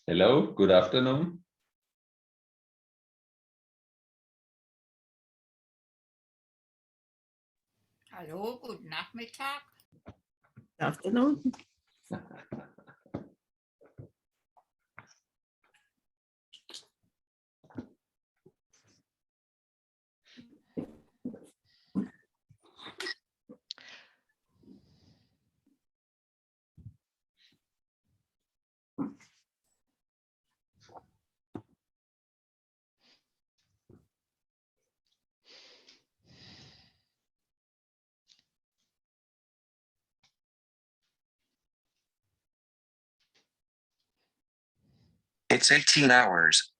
Hello, good afternoon. Hallo, guten Nachmittag. Good afternoon. It's 18 hours.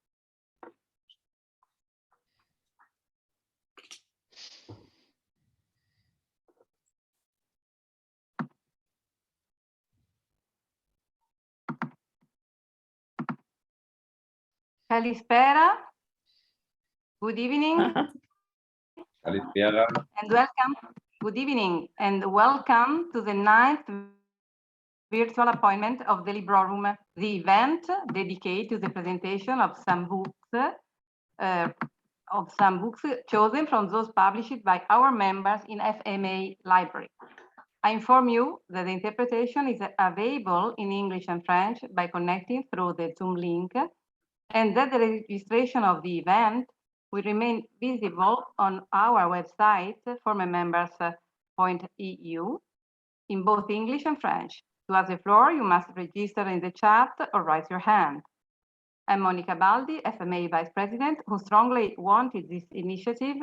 Kalispera. Good evening. Kalispera. And welcome. Good evening and welcome to the 9th virtual appointment of the Librorum, the event dedicated to the presentation of some books chosen from those published by our members in FMA Library. I inform you that the interpretation is available in English and French by connecting through the Zoom link, and that the registration of the event will remain visible on our website, formermembers.eu, in both English and French. To ask the floor, you must register in the chat or raise your hand. I'm Monica Baldi, FMA Vice President, who strongly wanted this initiative,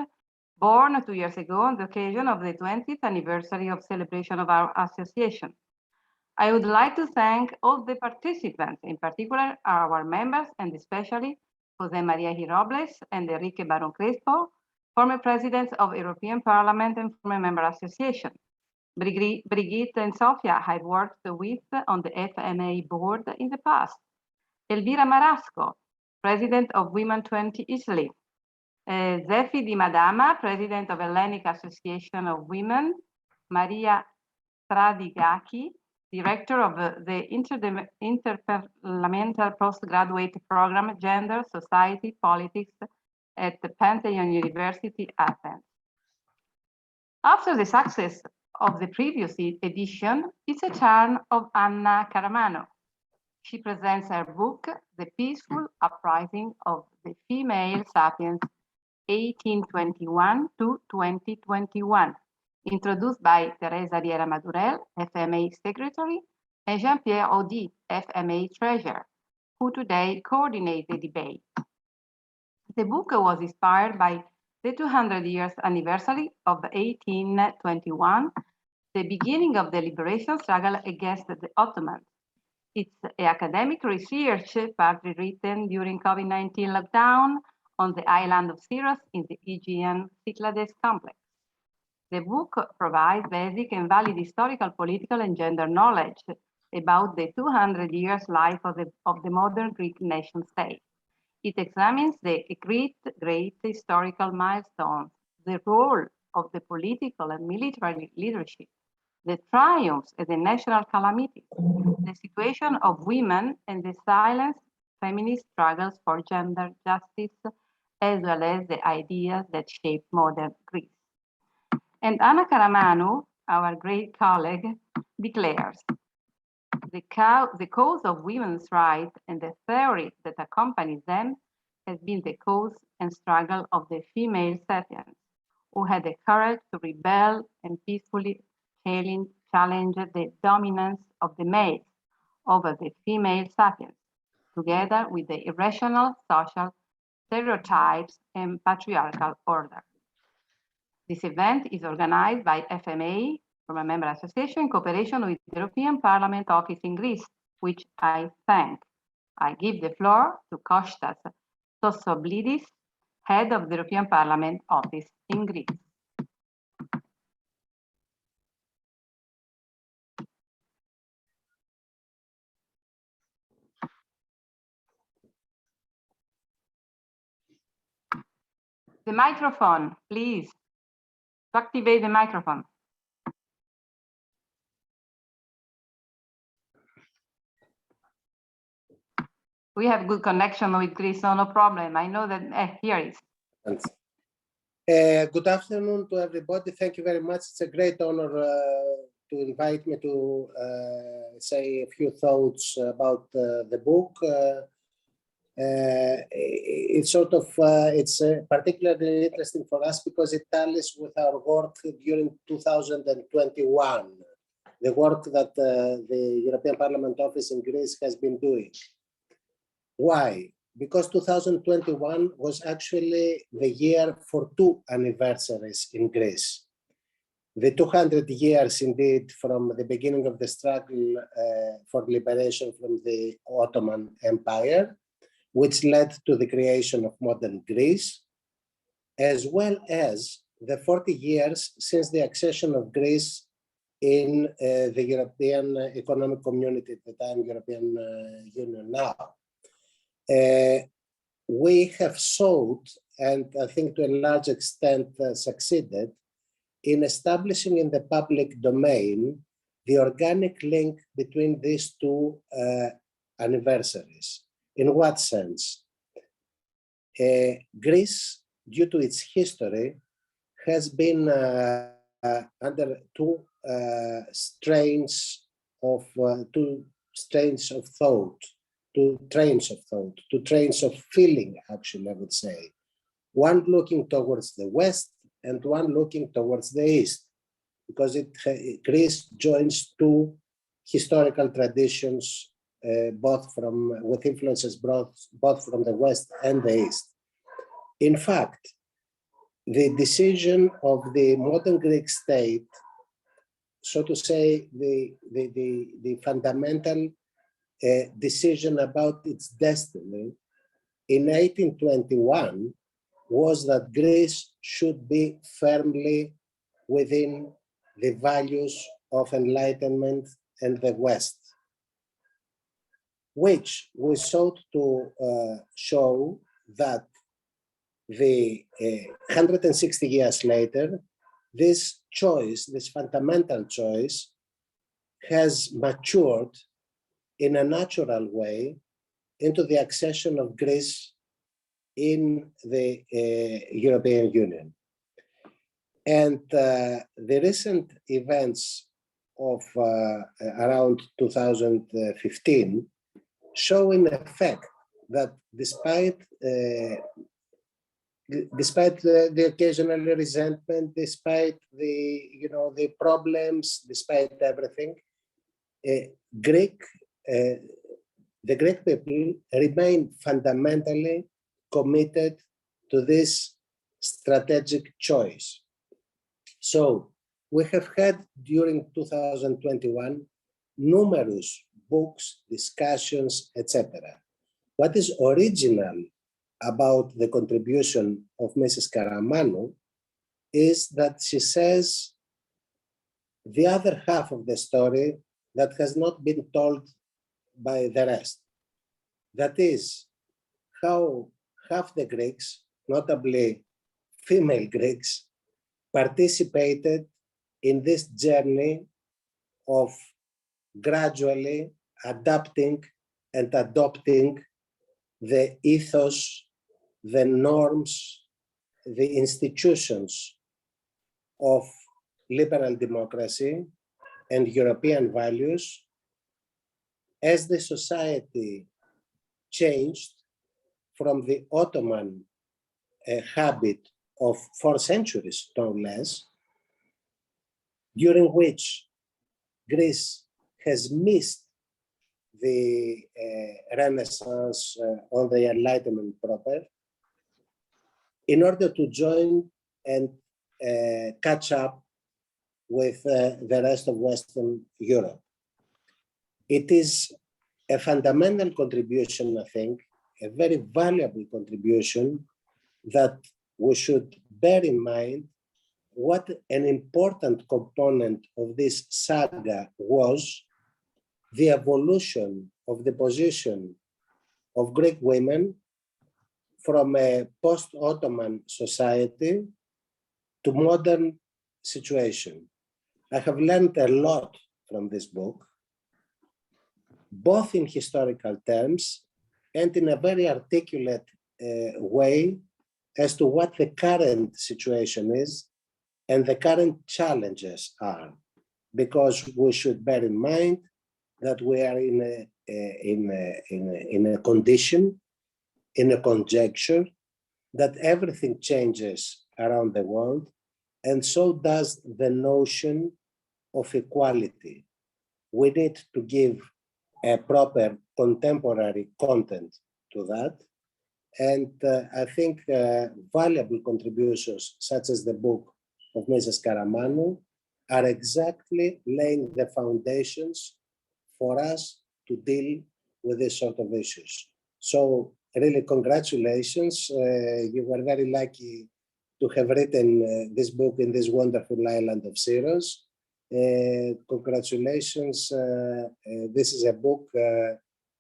born 2 years ago on the occasion of the 20th anniversary of celebration of our association. I would like to thank all the participants, in particular our members, and especially Jose Maria Robles and Enrique Baron Crespo, former presidents of European Parliament and former member association. Brigitte and Sofia had worked with on the FMA board in the past. Elvira Marasco, president of Women 20 Italy. Zefi Di Madama, president of Hellenic Association of Women. Maria Stradigaki, director of the Interparliamentary Postgraduate Program, Gender, Society, Politics at the Pantheon University, Athens. After the success of the previous edition, it's a turn of Anna Karamanou. She presents her book, The Peaceful Uprising of the Female Sapiens, 1821 to 2021, introduced by Teresa Riera Madurell, FMA Secretary, and Jean-Pierre Audi, FMA Treasurer, who today coordinate the debate. The book was inspired by the 200 years anniversary of 1821, the beginning of the liberation struggle against the Ottomans. It's academic research partly written during COVID-19 lockdown on the island of Syros in the Aegean Cyclades complex. The book provides basic and valid historical, political, and gender knowledge about the 200 years life of the modern Greek nation state. It examines the great historical milestones, the role of the political and military leadership, the triumphs and the national calamities, the situation of women, and the silent feminist struggles for gender justice, as well as the ideas that shape modern Greece. And Anna Karamanou, our great colleague, declares, the cause of women's rights and the theory that accompanies them has been the cause and struggle of the female sapiens, who had the courage to rebel and peacefully challenge the dominance of the males over the female sapiens, together with the irrational social stereotypes and patriarchal order. This event is organized by FMA, from a member association, in cooperation with the European Parliament Office in Greece, which I thank. I give the floor to Kostas Tosoblidis, head of the European Parliament Office in Greece. The microphone, please. To activate the microphone. We have good connection with Greece, so no problem. I know that here it is. Good afternoon to everybody. Thank you very much. It's a great honor to invite me to say a few thoughts about the book. It's sort of it's particularly interesting for us because it tallies with our work during 2021, the work that the European Parliament Office in Greece has been doing. Why? Because 2021 was actually the year for two anniversaries in Greece. The 200 years, indeed, from the beginning of the struggle for liberation from the Ottoman Empire, which led to the creation of modern Greece, as well as the 40 years since the accession of Greece in the European Economic Community, at the time European Union now. We have sought, and I think to a large extent succeeded, in establishing in the public domain the organic link between these two anniversaries. In what sense? Greece, due to its history, has been under two strains of thought, two trains of feeling, actually, I would say. One looking towards the West and one looking towards the East, because Greece joins two historical traditions, with influences both from the West and the East. In fact, the decision of the modern Greek state, so to say, the fundamental decision about its destiny in 1821 was that Greece should be firmly within the values of enlightenment and the West, which we sought to show that the 160 years later, this choice, this fundamental choice, has matured in a natural way into the accession of Greece in the European Union. And the recent events of around 2015 show in effect that despite the occasional resentment, despite the problems, despite everything, the Greek people remain fundamentally committed to this strategic choice. So we have had during 2021 numerous books, discussions, etc. What is original about the contribution of Mrs. Karamanou is that she says the other half of the story that has not been told by the rest. That is how half the Greeks, notably female Greeks, participated in this journey of gradually adapting and adopting the ethos, the norms, the institutions of liberal democracy and European values as the society changed from the Ottoman habit of 4 centuries, no less, during which Greece has missed the Renaissance or the Enlightenment proper, in order to join and catch up with the rest of Western Europe. It is a fundamental contribution, I think, a very valuable contribution that we should bear in mind what an important component of this saga was the evolution of the position of Greek women from a post-Ottoman society to modern situation. I have learned a lot from this book, both in historical terms and in a very articulate way as to what the current situation is and the current challenges are, because we should bear in mind that we are in a condition, in a conjecture, that everything changes around the world, and so does the notion of equality. We need to give a proper contemporary content to that. And I think valuable contributions, such as the book of Mrs. Karamanou, are exactly laying the foundations for us to deal with this sort of issues. So really, congratulations. You were very lucky to have written this book in this wonderful island of Syros. Congratulations. This is a book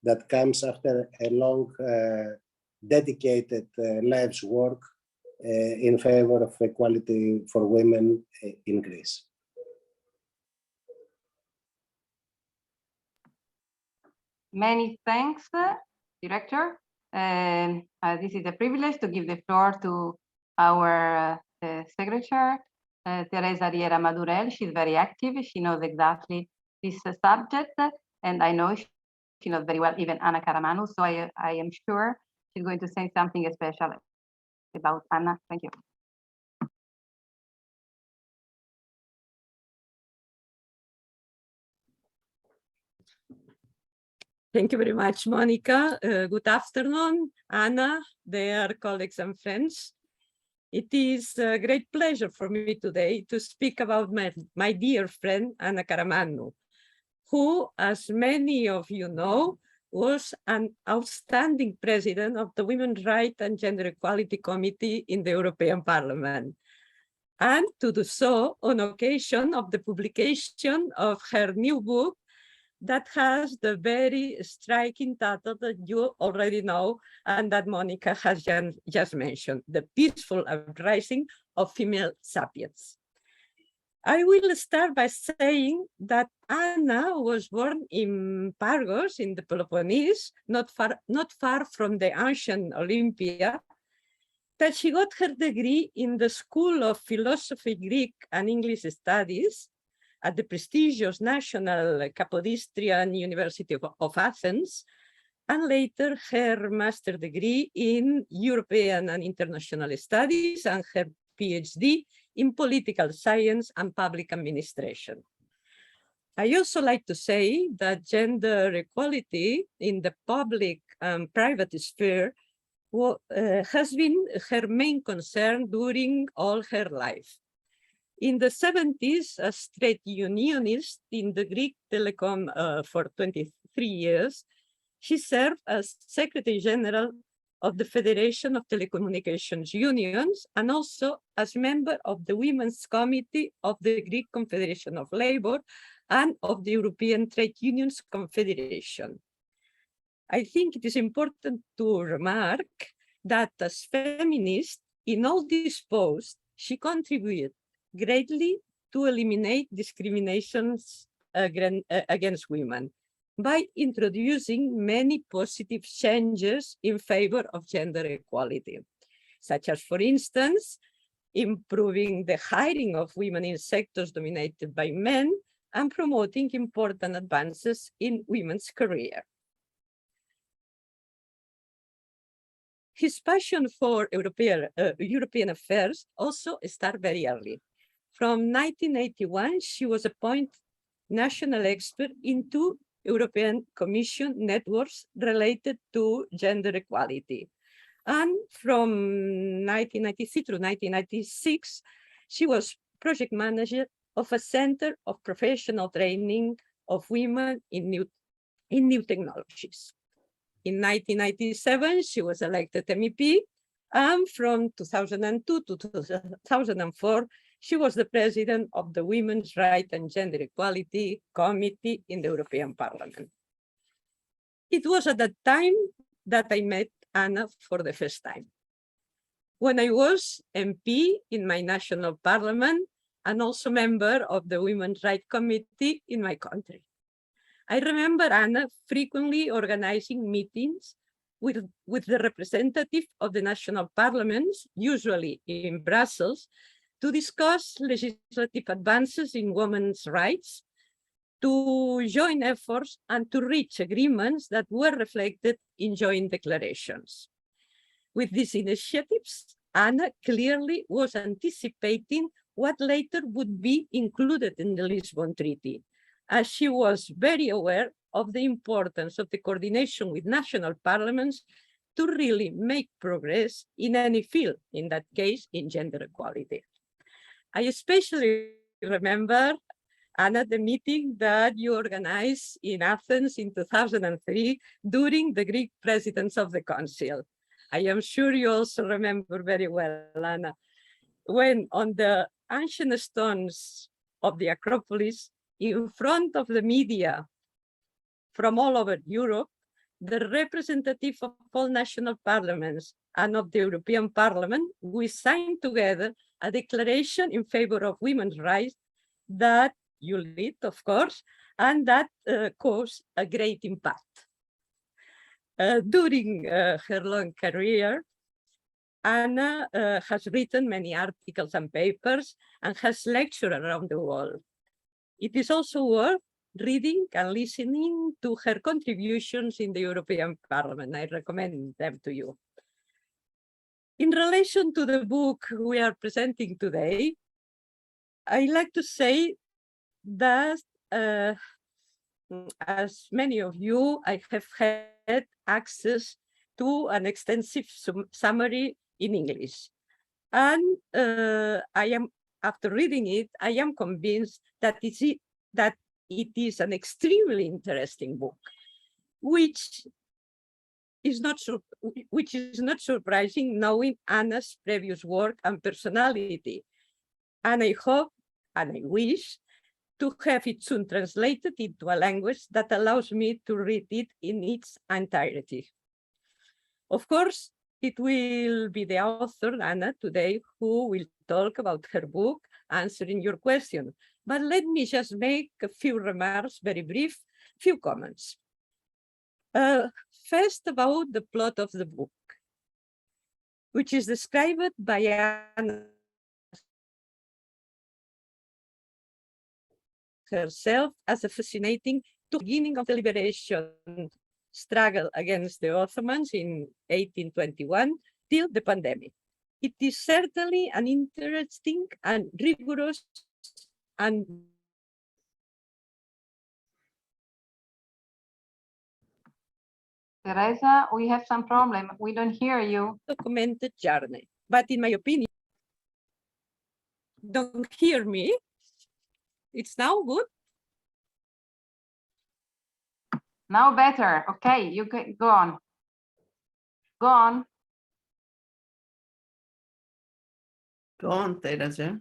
that comes after a long, dedicated life's work in favor of equality for women in Greece. Many thanks, Director. This is a privilege to give the floor to our Secretary, Teresa Riera Madurell. She's very active. She knows exactly this subject, and I know she knows very well even Anna Karamanou, so I am sure she's going to say something special about Anna. Thank you. Thank you very much, Monica. Good afternoon, Anna, dear colleagues and friends. It is a great pleasure for me today to speak about my dear friend, Anna Karamanou, who, as many of you know, was an outstanding president of the Women's Rights and Gender Equality Committee in the European Parliament, and to do so on occasion of the publication of her new book that has the very striking title that you already know and that Monica has just mentioned, The Peaceful Uprising of Female Sapiens. I will start by saying that Anna was born in Pargos in the Peloponnese, not far from the ancient Olympia, that she got her degree in the School of Philosophy, Greek and English Studies at the prestigious National Capodistrian University of Athens, and later her master's degree in European and International Studies and her PhD in Political Science and Public Administration. I also like to say that gender equality in the public and private sphere has been her main concern during all her life. In the 70s, as trade unionist in the Greek Telecom for 23 years, she served as Secretary General of the Federation of Telecommunications Unions and also as member of the Women's Committee of the Greek Confederation of Labor and of the European Trade Unions Confederation. I think it is important to remark that as feminist, in all these posts, she contributed greatly to eliminate discriminations against women by introducing many positive changes in favor of gender equality, such as, for instance, improving the hiring of women in sectors dominated by men and promoting important advances in women's career. His passion for European affairs also started very early. From 1981, she was appointed national expert in 2 European Commission networks related to gender equality. And from 1993 through 1996, She was project manager of a center of professional training of women in new technologies. In 1997, she was elected MEP, and from 2002 to 2004, she was the president of the Women's Rights and Gender Equality Committee in the European Parliament. It was at that time that I met Anna for the first time, when I was MP in my national parliament and also member of the Women's Rights Committee in my country. I remember Anna frequently organizing meetings with the representative of the national parliaments, usually in Brussels, to discuss legislative advances in women's rights, to join efforts and to reach agreements that were reflected in joint declarations. With these initiatives, Anna clearly was anticipating what later would be included in the Lisbon Treaty, as she was very aware of the importance of the coordination with national parliaments to really make progress in any field, in that case, in gender equality. I especially remember, Anna, the meeting that you organized in Athens in 2003 during the Greek presidents of the Council. I am sure you also remember very well, Anna, when on the ancient stones of the Acropolis, in front of the media from all over Europe, the representative of all national parliaments and of the European Parliament, we signed together a declaration in favor of women's rights that you lead, of course, and that caused a great impact. During her long career, Anna has written many articles and papers and has lectured around the world. It is also worth reading and listening to her contributions in the European Parliament. I recommend them to you. In relation to the book we are presenting today, I like to say that as many of you, I have had access to an extensive summary in English. And after reading it, I am convinced that it is an extremely interesting book, which is not surprising knowing Anna's previous work and personality. And I hope and I wish to have it soon translated into a language that allows me to read it in its entirety. Of course, it will be the author, Anna, today, who will talk about her book, answering your question. But let me just make a few remarks, very brief, few comments. First, about the plot of the book, which is described by Anna herself as a fascinating beginning of the liberation struggle against the Ottomans in 1821 till the pandemic. It is certainly an interesting and rigorous and Teresa, we have some problem. We don't hear you. documented journey. But in my opinion, don't hear me. It's now good. Now better. Okay, you can go on. Go on. Go on, Teresa.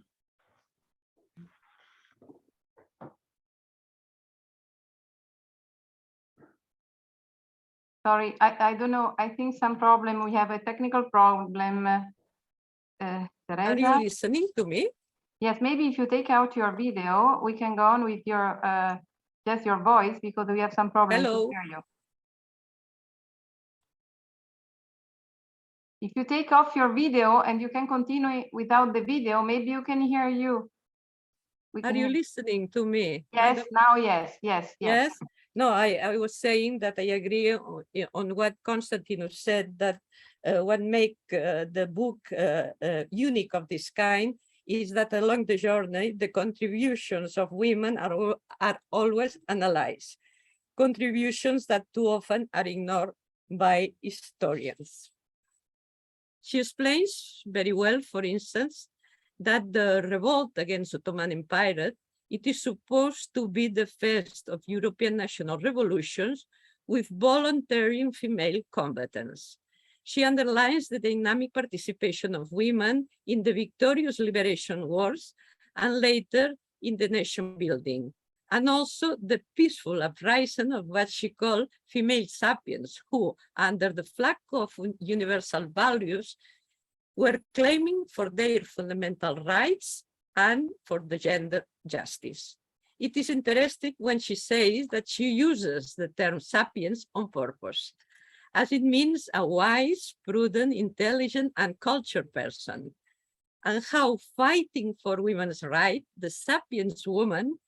Sorry, I don't know. I think some problem. We have a technical problem. Are Teresa? you listening to me? Yes, maybe if you take out your video, we can go on with your just your voice because we have some problem Hello. to hear you. If you take off your video and you can continue without the video, maybe you can hear you. We Are can you hear- listening to me? Yes, now yes. Yes. No, I was saying that I agree on what Konstantinos said, that what make the book unique of this kind is that along the journey, the contributions of women are always analyzed, contributions that too often are ignored by historians. She explains very well, for instance, that the revolt against Ottoman Empire, it is supposed to be the first of European national revolutions with voluntary female combatants. She underlines the dynamic participation of women in the victorious liberation wars and later in the nation building, and also the peaceful uprising of what she called female sapiens, who, under the flag of universal values, were claiming for their fundamental rights and for the gender justice. It is interesting when she says that she uses the term sapiens on purpose, as it means a wise, prudent, intelligent, and cultured person, and how fighting for women's rights, the sapiens woman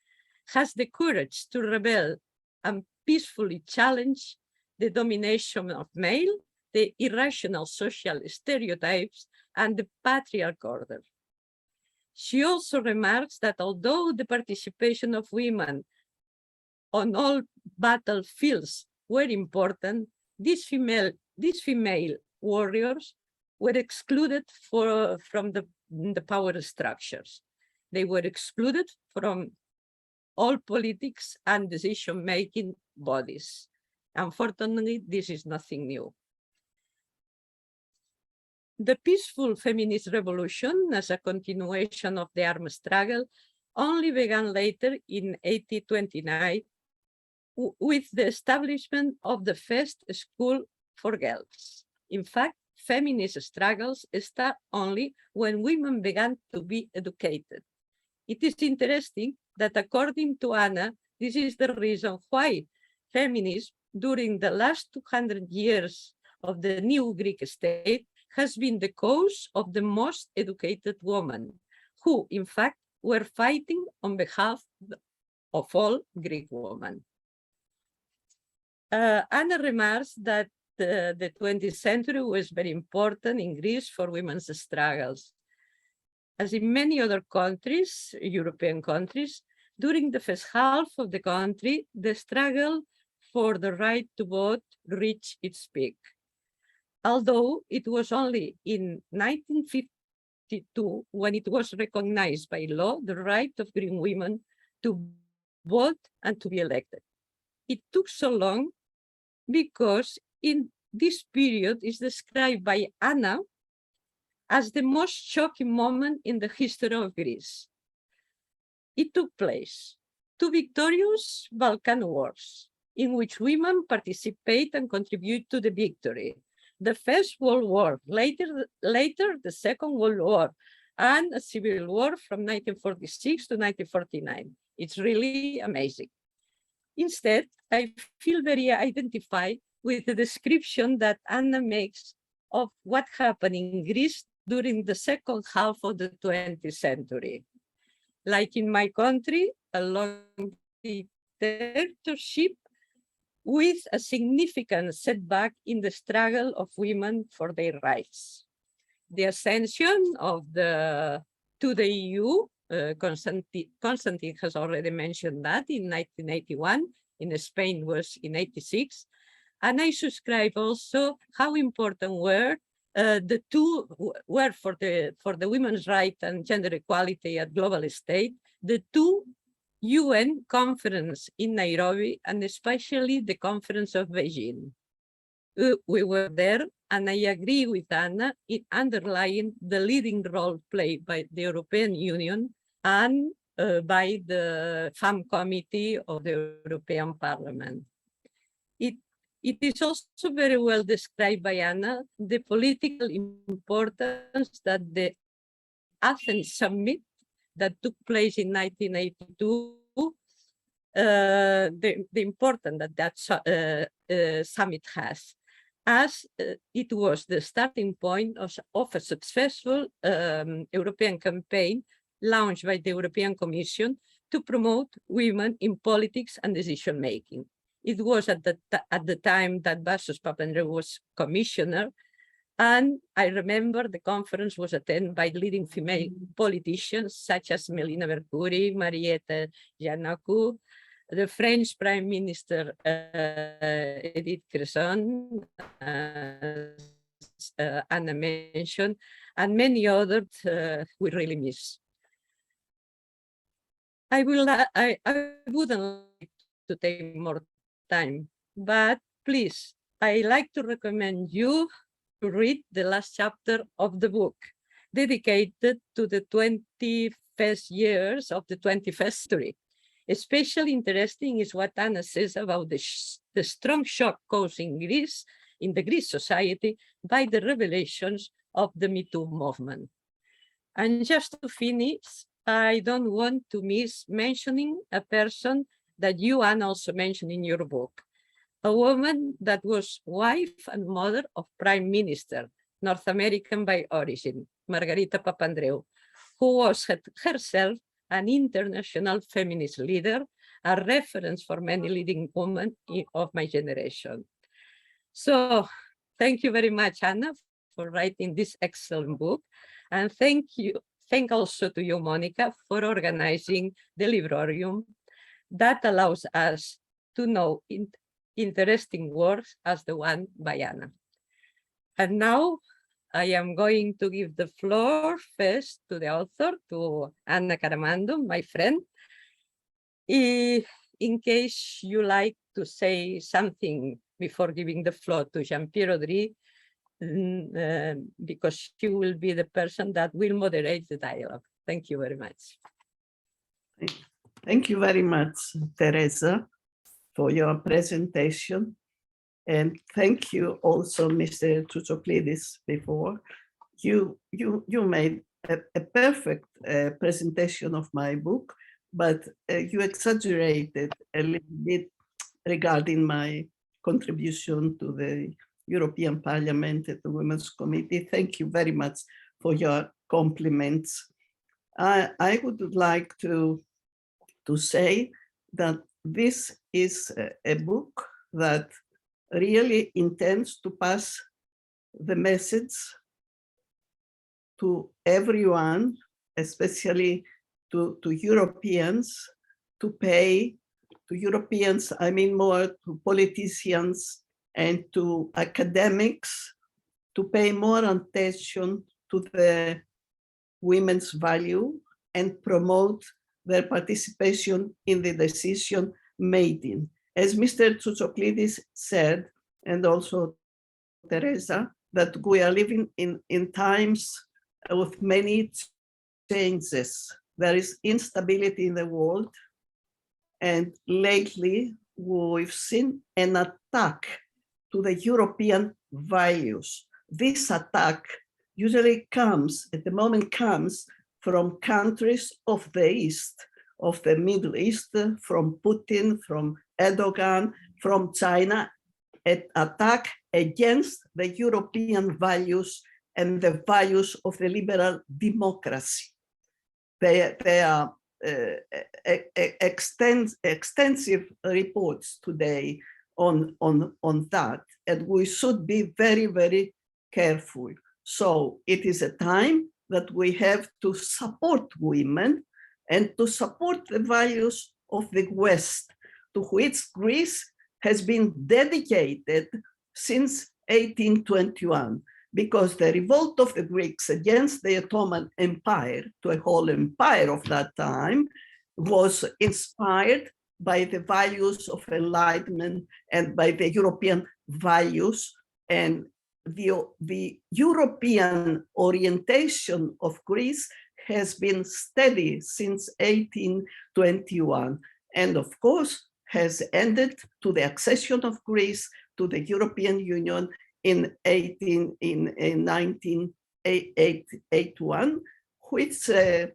has the courage to rebel and peacefully challenge the domination of male, the irrational social stereotypes, and the patriarchal order. She also remarks that although the participation of women on all battlefields were important, these female warriors were excluded from the power structures. They were excluded from all politics and decision-making bodies. Unfortunately, this is nothing new. The peaceful feminist revolution, as a continuation of the armed struggle, only began later in 1829 with the establishment of the first school for girls. In fact, feminist struggles start only when women began to be educated. It is interesting that, according to Anna, this is the reason why feminism during the last 200 years of the new Greek state has been the cause of the most educated women, who, in fact, were fighting on behalf of all Greek women. Anna remarks that the 20th century was very important in Greece for women's struggles. As in many other countries, European countries, during the first half of the country, the struggle for the right to vote reached its peak. Although it was only in 1952 when it was recognized by law the right of Greek women to vote and to be elected. It took so long because in this period is described by Anna as the most shocking moment in the history of Greece. It took place 2 victorious Balkan wars in which women participate and contribute to the victory. The First World War, later the Second World War, and a civil war from 1946 to 1949. It's really amazing. Instead, I feel very identified with the description that Anna makes of what happened in Greece during the second half of the 20th century. Like in my country, a long dictatorship with a significant setback in the struggle of women for their rights. The ascension to the EU, Constantine has already mentioned that in 1981, in Spain was in 86, and I subscribe also how important were the two were for the women's rights and gender equality at global stage, the two UN conference in Nairobi, and especially the conference of Beijing. We were there, and I agree with Anna in underlying the leading role played by the European Union and by the FAM Committee of the European Parliament. It is also very well described by Anna, the political importance that the Athens Summit that took place in 1982, the importance that summit has, as it was the starting point of a successful European campaign launched by the European Commission to promote women in politics and decision-making. It was at the time that Vassos Papandreou was commissioner, and I remember the conference was attended by leading female politicians such as Melina Mercouri, Mariette Giannakou, the French Prime Minister Edith Cresson, Anna mentioned, and many others we really miss. I wouldn't like to take more time, but please, I like to recommend you to read the last chapter of the book dedicated to the 21st years of the 21st century. Especially interesting is what Anna says about the strong shock caused in the Greek society by the revelations of the Me Too movement. And just to finish, I don't want to miss mentioning a person that you, Anna, also mentioned in your book, a woman that was wife and mother of Prime Minister, North American by origin, Margarita Papandreou, who was herself an international feminist leader, a reference for many leading women of my generation. So thank you very much, Anna, for writing this excellent book. And thank also to you, Monica, for organizing the Librorum that allows us to know interesting works as the one by Anna. And now I am going to give the floor first to the author, to Anna Karamanou, my friend. In case you like to say something before giving the floor to Jean-Pierre Audry, because she will be the person that will moderate the dialogue. Thank you very much. Thank you very much, Teresa, for your presentation. And thank you also, Mr. Tsoutsoklidis, before. You made a perfect presentation of my book, but you exaggerated a little bit regarding my contribution to the European Parliament at the Women's Committee. Thank you very much for your compliments. I would like to say that this is a book that really intends to pass the message to everyone, especially to Europeans, to pay, to Europeans, I mean more to politicians and to academics, to pay more attention to the women's value and promote their participation in the decision making. As Mr. Tsoutsoklidis said, and also Teresa, that we are living in times with many changes. There is instability in the world. And lately, we've seen an attack to the European values. This attack usually comes, at the moment comes from countries of the East, of the Middle East, from Putin, from Erdogan, from China, an attack against the European values and the values of the liberal democracy. There are extensive reports today on that, and we should be very, very careful. So it is a time that we have to support women and to support the values of the West, to which Greece has been dedicated since 1821, because the revolt of the Greeks against the Ottoman Empire, to a whole empire of that time, was inspired by the values of enlightenment and by the European values. And the European orientation of Greece has been steady since 1821, and of course has ended to the accession of Greece to the European Union in 1981, which has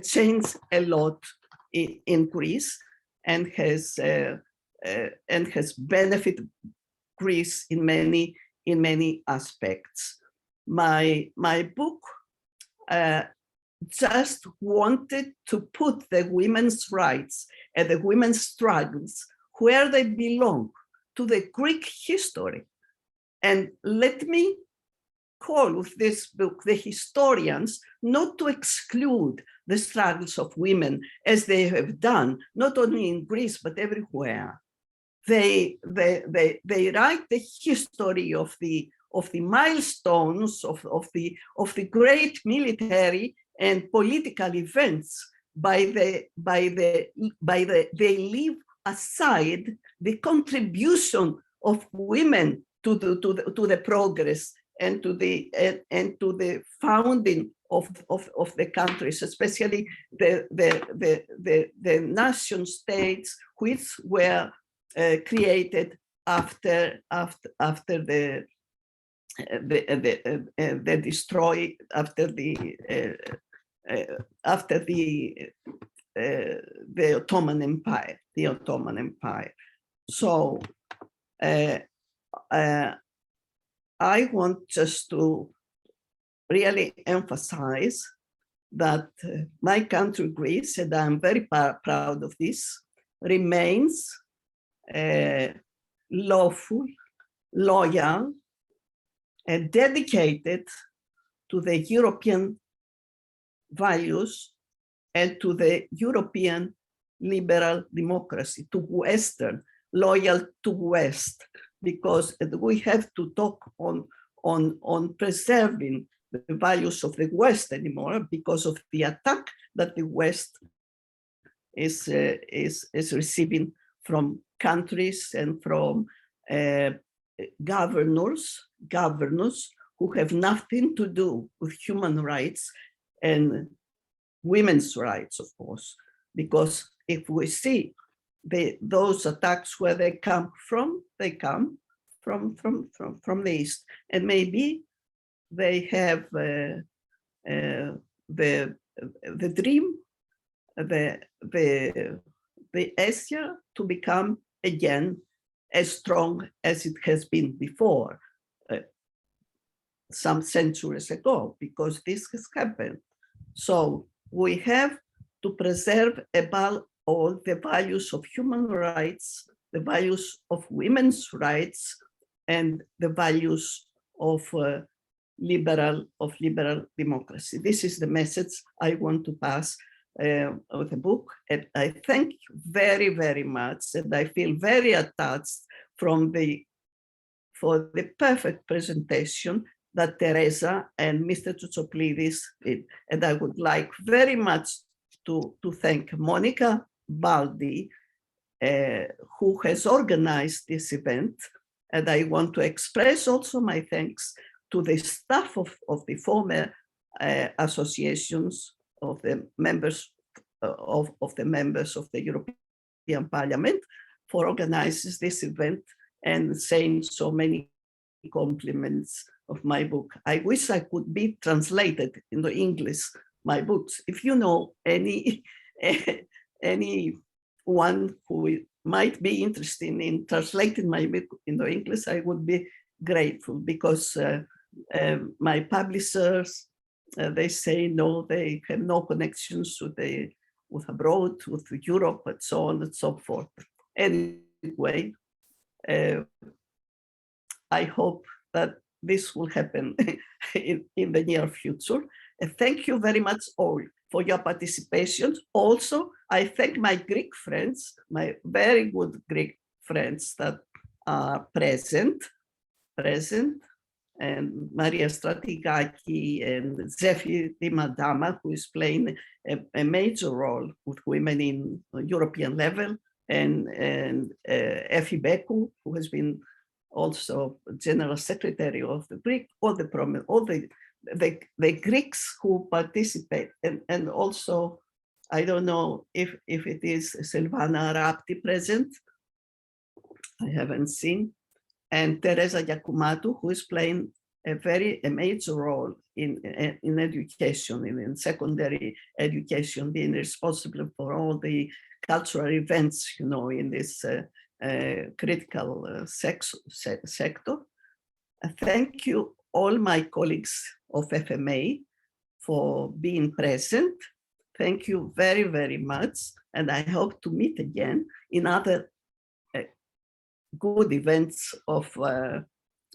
changed a lot in Greece and has benefited Greece in many aspects. My book just wanted to put the women's rights and the women's struggles where they belong, to the Greek history. And let me call with this book the historians not to exclude the struggles of women, as they have done, not only in Greece, but everywhere. They write the history of the milestones of the great military and political events they leave aside the contribution of women to the progress and to the founding of the countries, especially the nation states which were created after the Ottoman Empire. So I want just to really emphasize that my country, Greece, and I'm very proud of this, remains lawful, loyal, and dedicated to the European values and to the European liberal democracy, to Western, loyal to West, because we have to talk on preserving the values of the West anymore because of the attack that the West is receiving from countries and from governors who have nothing to do with human rights and women's rights, of course, because if we see those attacks where they come from the East, and maybe they have the dream, the Asia to become again as strong as it has been before some centuries ago, because this has happened. So we have to preserve above all the values of human rights, the values of women's rights, and the values of liberal democracy. This is the message I want to pass with the book, and I thank you very, very much, and I feel very attached for the perfect presentation that Teresa and Mr. Tsoutsoplidis did. And I would like very much to thank Monica Baldi, who has organized this event. And I want to express also my thanks to the staff of the former associations of the members of the European Parliament for organizing this event and saying so many compliments of my book. I wish I could be translated into English, my books. If you know anyone who might be interested in translating my book into English, I would be grateful, because my publishers, they say no, they have no connections with abroad, with Europe, and so on and so forth. Anyway, I hope that this will happen in the near future. And thank you very much all for your participation. Also, I thank my Greek friends, my very good Greek friends that are present, and Maria Stratigaki and Zefi Dimadama, who is playing a major role with women in European level, and Efi Beku, who has been also General Secretary of the Greek, all the Greeks who participate, and also, I don't know if it is Silvana Rapti present, I haven't seen, and Teresa Giacomatou, who is playing a major role in education, in secondary education, being responsible for all the cultural events, in this critical sector. Thank you all my colleagues of FMA for being present. Thank you very, very much. And I hope to meet again in other good events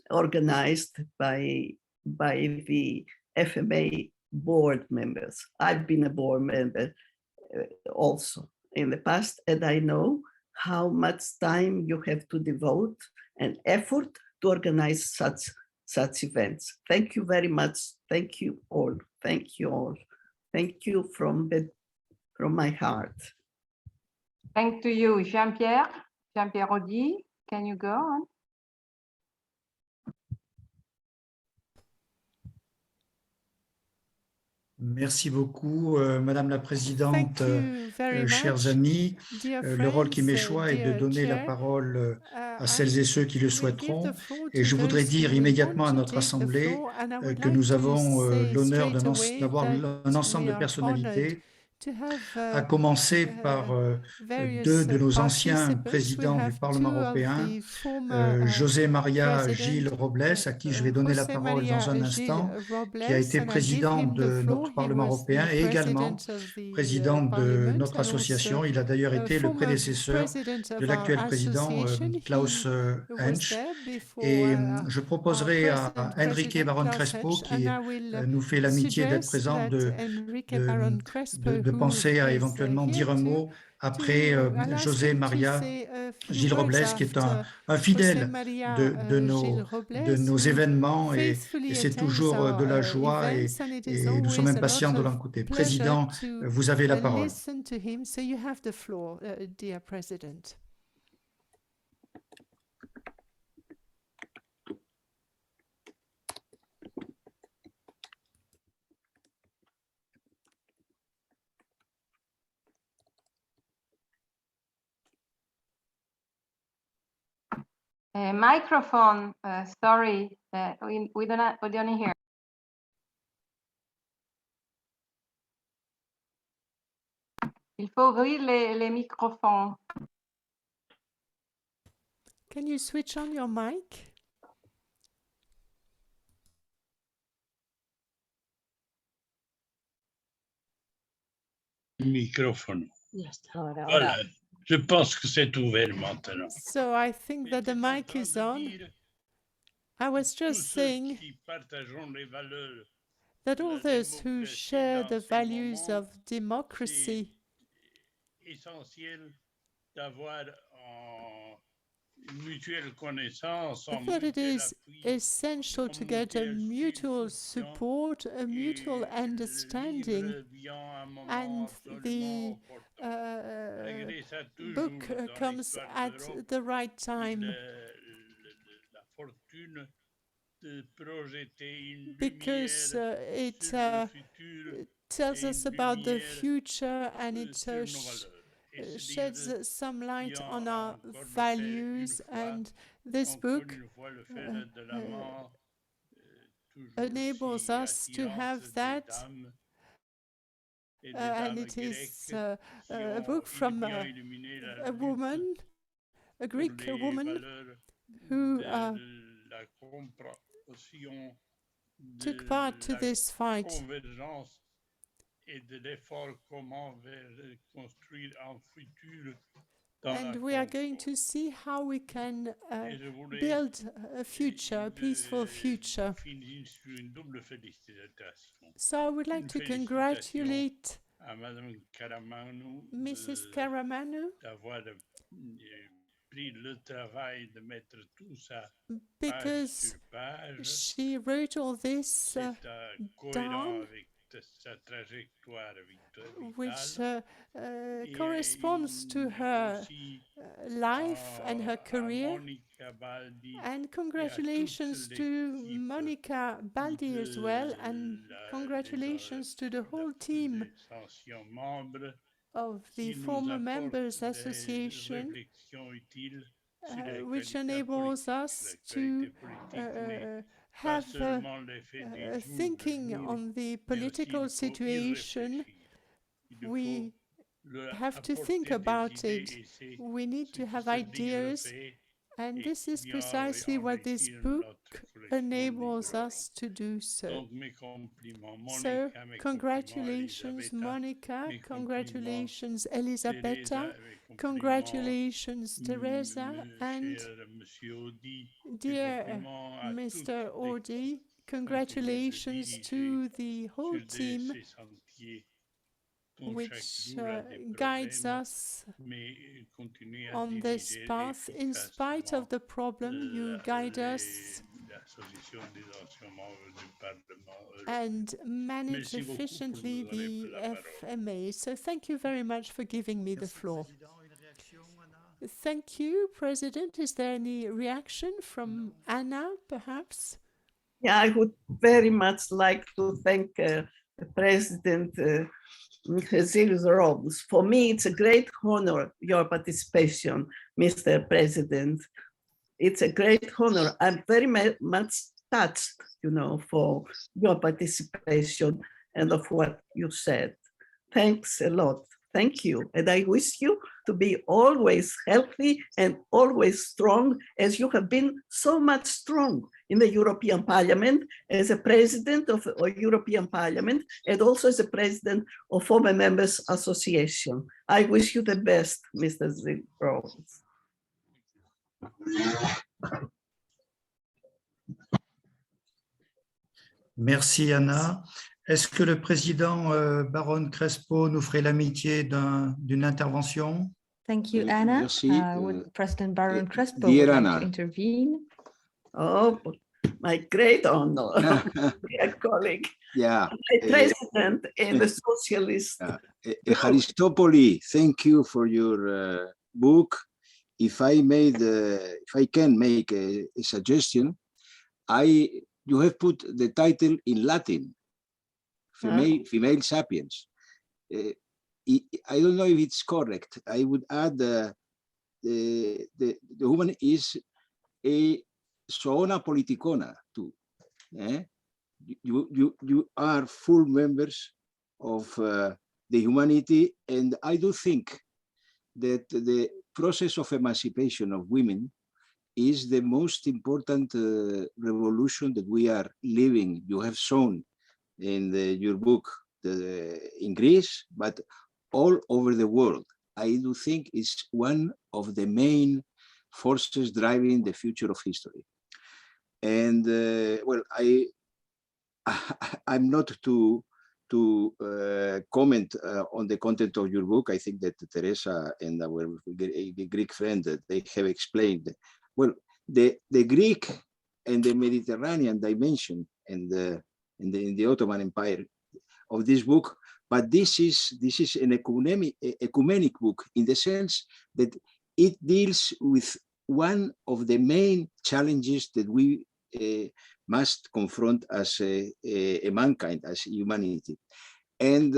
organized by the FMA board members. I've been a board member also in the past, and I know how much time you have to devote and effort to organize such events. Thank you very much. Thank you all. Thank you all. Thank you from my heart. Thank to you, Jean-Pierre. Jean-Pierre Audy, can you go on? Merci beaucoup, Madame la Présidente, Thank you very chers much, amis. dear Le rôle qui m'est friends, choix est de dear donner la chair. parole à I celles et ceux qui le will give souhaiteront. the floor Et to je voudrais those dire who immédiatement want à to notre take the Assemblée floor, and I would que like nous to avons say l'honneur straight away d'avoir un ensemble we de are personnalités, to have à commencer par various deux de nos anciens participants. We présidents du have Parlement two of européen, the former José María president, Gil Robles, à qui je vais donner la José parole dans un María instant, Gil Robles, qui a été and I give président him the de floor. notre He Parlement was européen the et également president of the président de parliament notre and also association. Il a d'ailleurs été le former prédécesseur president de of l'actuel our président association. Klaus He was Hensch. there before Et je our proposerai à Enrique president Baron Klaus Crespo, Hensch, qui and I will nous fait l'amitié d'être suggest présent, that Enrique Baron Crespo, de who penser à is éventuellement here dire un mot après I'll ask José him to María say a few Gil words Robles, qui est after un José fidèle María Gil Robles, de nos who événements, et faithfully c'est attends toujours de la our joie, events, and it is et nous sommes always a lot impatients de of l'écouter. pleasure Président, to vous avez la parole. listen to him. So you have the floor, dear President. Microphone, sorry, we don't hear. Il faut ouvrir les microphones. Can you switch on your mic? Microphone. Yes. Ora, Voilà. Je pense que c'est ouvert maintenant. So I think that the mic is on. I was just saying that all those who share the values of democracy, essentiel d'avoir une mutuelle connaissance, that it is essential to get a mutual support, a mutual understanding, and the book comes at the right time, because it tells us about the future, and it sheds some light on our values, and this book enables us to have that, and it is a book from a woman, a Greek woman, who took part to this fight. And we are going to see how we can build a future, a peaceful future. So I would like to congratulate Mrs. Karamanou, because she wrote all this down, which corresponds to her life and her career. And congratulations to Monica Baldi as well, and congratulations to the whole team of the former members association, which enables us to have thinking on the political situation. We have to think about it. We need to have ideas, and this is precisely what this book enables us to do so. So, congratulations, Monica, congratulations, Elisabetta, congratulations, Teresa, and dear Mr. Audy, congratulations to the whole team which guides us on this path. In spite of the problem, you guide us l'association des anciens membres du Parlement. and manage Merci beaucoup pour efficiently nous donner the la parole. FMA. So thank you very much for giving me the Merci, floor. Président. Une réaction, Anna? Thank you, President. Is there any reaction from Anna, perhaps? Yeah, I would very much like to thank President Librorum. For me, it's a great honor, your participation, Mr. President. It's a great honor. I'm very much touched, for your participation and of what you said. Thanks a lot. Thank you. And I wish you to be always healthy and always strong, as you have been so much strong in the European Parliament as a president of the European Parliament and also as a president of Former Members Association. I wish you the best, Mr. Zibro. Merci, Anna. Est-ce que le président Baron Crespo nous ferait l'amitié d'une intervention? Thank you, Anna. Merci. Would President Baron Crespo dear would like Anna. to intervene? Oh, my great honor, dear colleague. Yeah. My president and the socialist. Haristopoli, thank you for your book. If I can make a suggestion, you have put the title in Latin, female sapiens. I don't know if it's correct. I would add the woman is a zoona politicona too. You are full members of the humanity, and I do think that the process of emancipation of women is the most important revolution that we are living. You have shown in your book in Greece, but all over the world. I do think it's one of the main forces driving the future of history. And well, I'm not to comment on the content of your book. I think that Teresa and our Greek friend, they have explained. Well, the Greek and the Mediterranean dimension in the Ottoman Empire of this book, but this is an ecumenic book in the sense that it deals with one of the main challenges that we must confront as a mankind, as humanity. And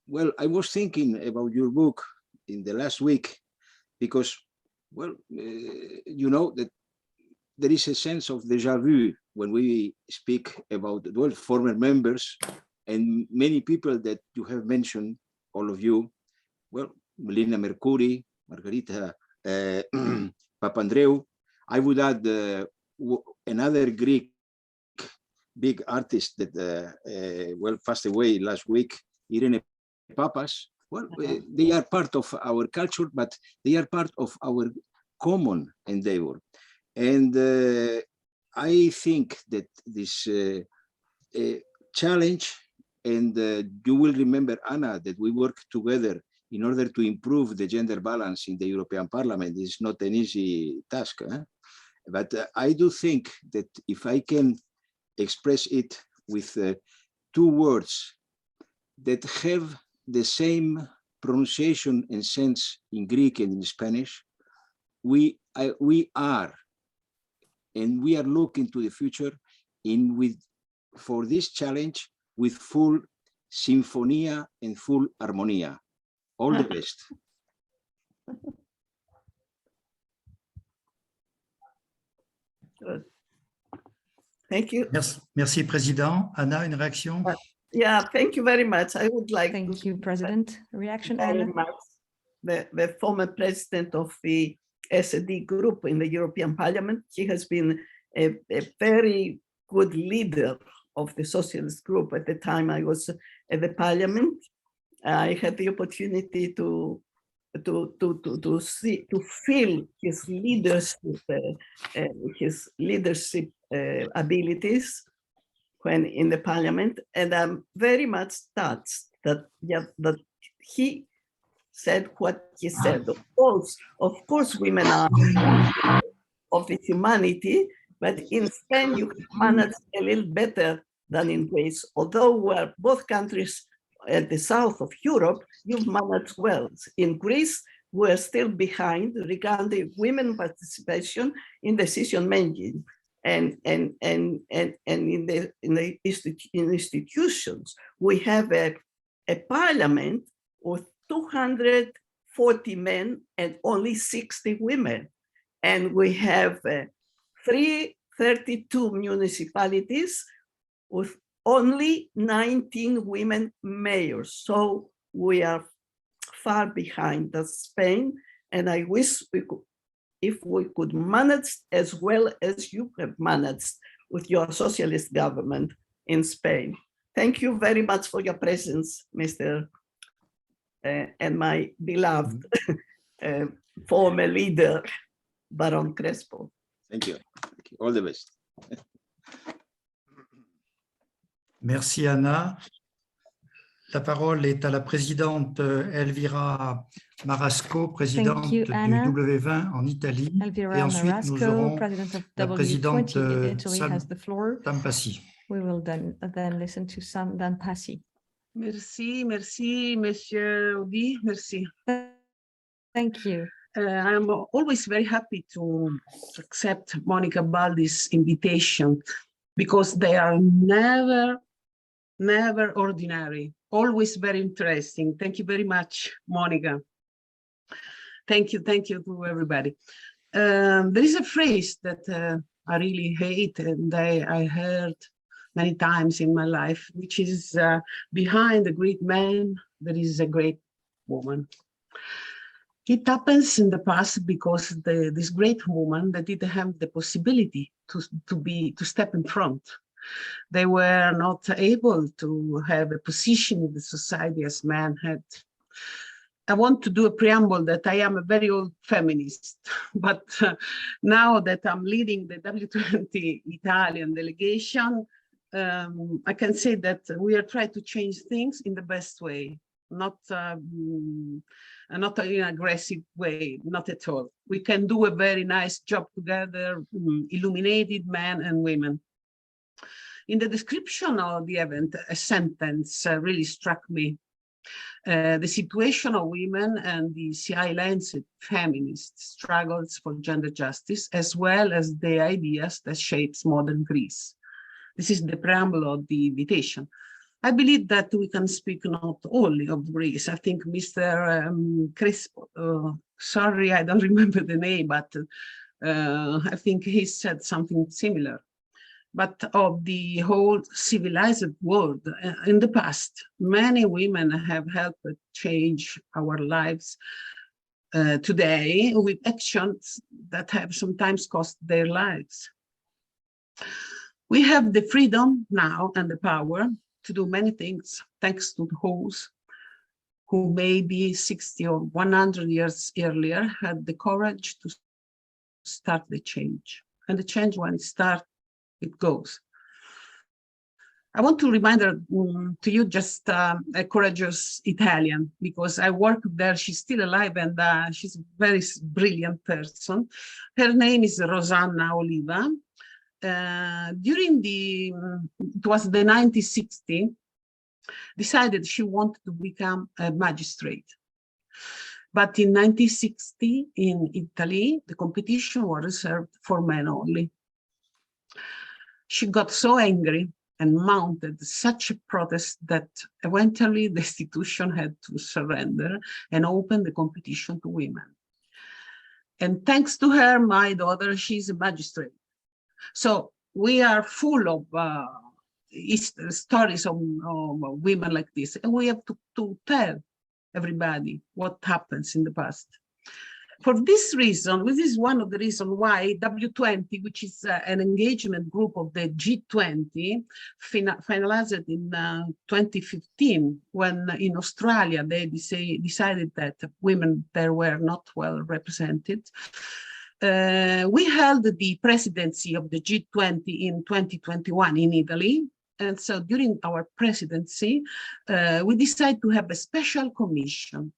well, I was thinking about your book in the last week because, well, you know that there is a sense of déjà vu when we speak about, well, former members and many people that you have mentioned, all of you, well, Melina Mercouri, Margarita Papandreou. I would add another Greek big artist that well, passed away last week, Irene Papas. Well, they are part of our culture, but they are part of our common endeavor. And I think that this challenge, and you will remember, Anna, that we work together in order to improve the gender balance in the European Parliament. Is not an easy task. But I do think that if I can express it with two words that have the same pronunciation and sense in Greek and in Spanish, we are, and we are looking to the future for this challenge with full symphonia and full armonia. All the best. Good. Thank you. Merci, Président. Anna, une réaction? Yeah, thank you very much. I would like Thank you, President. Reaction, very Anna? much the former president of the SD group in the European Parliament. He has been a very good leader of the socialist group at the time I was at the Parliament. I had the opportunity to feel his leadership abilities when in the Parliament, and I'm very much touched that he said what he said. Of course, women are of the humanity, But in Spain, you manage a little better than in Greece. Although we're both countries at the south of Europe, you've managed well. In Greece, we're still behind regarding women participation in decision making and in the institutions. We have a parliament with 240 men and only 60 women. And we have 332 municipalities with only 19 women mayors. So we are far behind Spain. And I wish we could, if we could manage as well as you have managed with your socialist government in Spain. Thank you very much for your presence, Mr. And my beloved former leader, Baron Crespo. Thank you. All the best. Merci Anna. La parole est à la présidente Elvira Marasco, présidente you, du Anna. W20 en Italie. Elvira Et ensuite, nous Marasco, aurons president of la présidente W20 in Italy, has the floor. Tampasi. We will then listen to Sam Dampasi. Merci, merci, Monsieur Audi, merci. Thank you. I'm always very happy to accept Monica Baldi's invitation because they are never ordinary, always very interesting. Thank you very much, Monica. Thank you to everybody. There is a phrase that I really hate and I heard many times in my life, which is behind a great man, there is a great woman. It happens in the past because this great woman that didn't have the possibility to step in front. They were not able to have a position in the society as men had. I want to do a preamble that I am a very old feminist, but now that I'm leading the W20 Italian delegation, I can say that we are trying to change things in the best way, not in an aggressive way, not at all. We can do a very nice job together, illuminated men and women. In the description of the event, a sentence really struck me. The situation of women and the CI-lensed feminist struggles for gender justice, as well as the ideas that shapes modern Greece. This is the preamble of the invitation. I believe that we can speak not only of Greece. I think Mr. Crespo, sorry, I don't remember the name, but I think he said something similar. But of the whole civilized world. In the past, many women have helped change our lives today with actions that have sometimes cost their lives. We have the freedom now and the power to do many things thanks to those who maybe 60 or 100 years earlier had the courage to start the change. And the change, when it starts, it goes. I want to remind to you just a courageous Italian, because I worked there. She's still alive and she's a very brilliant person. Her name is Rosanna Oliva. During it was the 1960s, decided she wanted to become a magistrate. But in 1960, in Italy, the competition was reserved for men only. She got so angry and mounted such a protest that eventually the institution had to surrender and open the competition to women. And thanks to her, my daughter, she's a magistrate. So we are full of stories of women like this, and we have to tell everybody what happens in the past. For this reason, this is one of the reasons why W20, which is an engagement group of the G20, finalized in 2015, when in Australia they decided that women there were not well represented. We held the presidency of the G20 in 2021 in Italy. And so during our presidency, we decided to have a special commission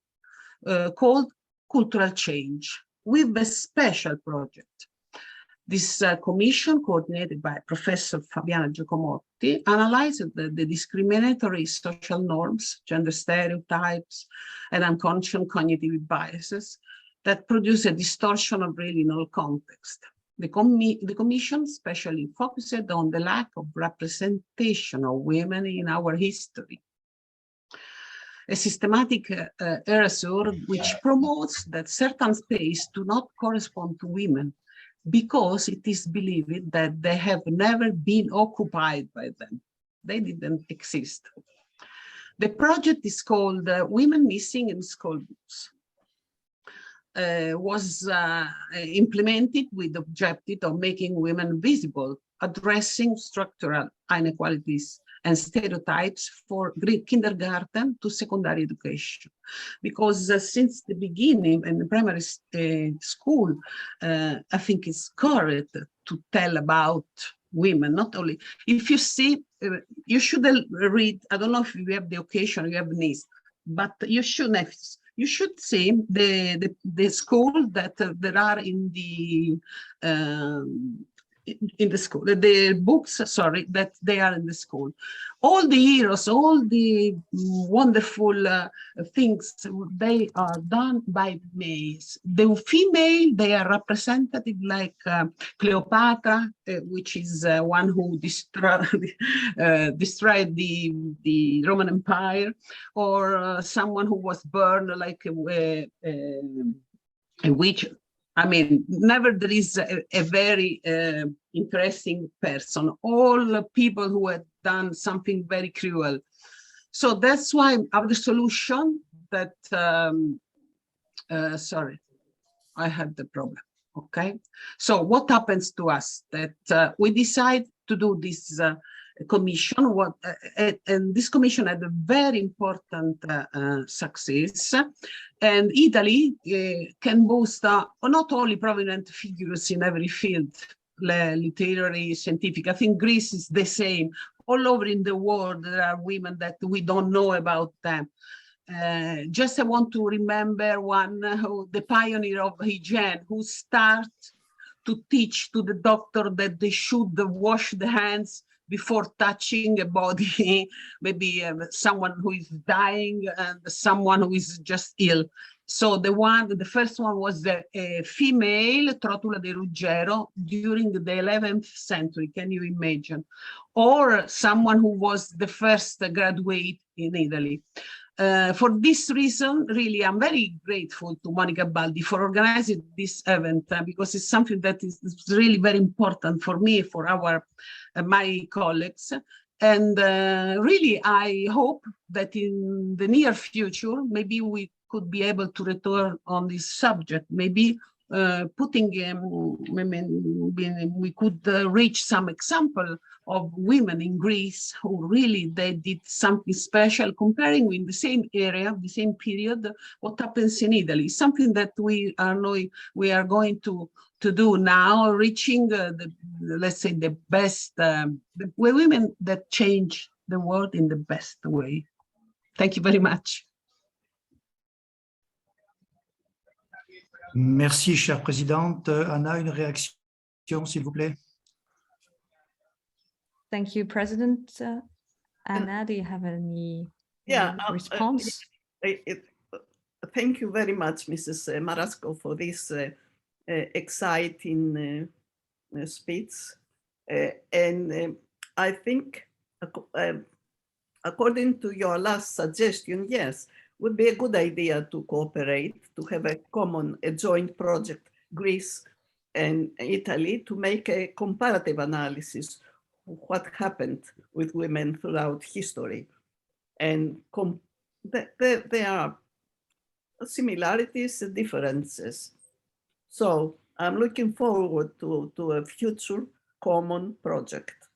called Cultural Change with a special project. This commission, coordinated by Professor Fabiana Giacomotti, analyzed the discriminatory social norms, gender stereotypes, and unconscious cognitive biases that produce a distortion of regional context. The commission especially focused on the lack of representation of women in our history. A systematic erasure which promotes that certain spaces do not correspond to women because it is believed that they have never been occupied by them. They didn't exist. The project is called Women Missing in School Books. Was implemented with the objective of making women visible, addressing structural inequalities and stereotypes for kindergarten to secondary education. Because since the beginning in the primary school, I think it's correct to tell about women, not only, if you see, you should read, I don't know if you have the occasion, you have niece, but you should have, you should see the school that there are in the school, the books, sorry, that they are in the school. All the heroes, all the wonderful things, they are done by males. The female, they are representative like Cleopatra, which is one who destroyed the Roman Empire, or someone who was burned like a witch. I mean, never there is a very interesting person. All people who have done something very cruel. So that's why our solution that, sorry, I had the problem, okay? So what happens to us? That we decide to do this commission, and this commission had a very important success, and Italy can boast not only prominent figures in every field, literary, scientific. I think Greece is the same. All over in the world, there are women that we don't know about them. Just I want to remember one, the pioneer of hygiene, who started to teach to the doctor that they should wash the hands before touching a body, maybe someone who is dying and someone who is just ill. So the first one was a female, Trotula de Ruggero, during the 11th century, can you imagine? Or someone who was the first graduate in Italy. For this reason, really, I'm very grateful to Monica Baldi for organizing this event because it's something that is really very important for me, for my colleagues. And really, I hope that in the near future, maybe we could be able to return on this subject, maybe we could reach some example of women in Greece who really, they did something special, comparing in the same area, the same period, what happens in Italy, something that we are going to do now, reaching let's say the best, the women that change the world in the best way. Thank you very much. Merci, chère présidente. Anna, une réaction, s'il vous plaît. Thank you, President. Anna, do you have any response? Thank you very much, Mrs. Marasco, for this exciting speech. And I think, according to your last suggestion, yes, would be a good idea to cooperate, to have a joint project, Greece and Italy, to make a comparative analysis of what happened with women throughout history. And there are similarities and differences. So I'm looking forward to a future common project.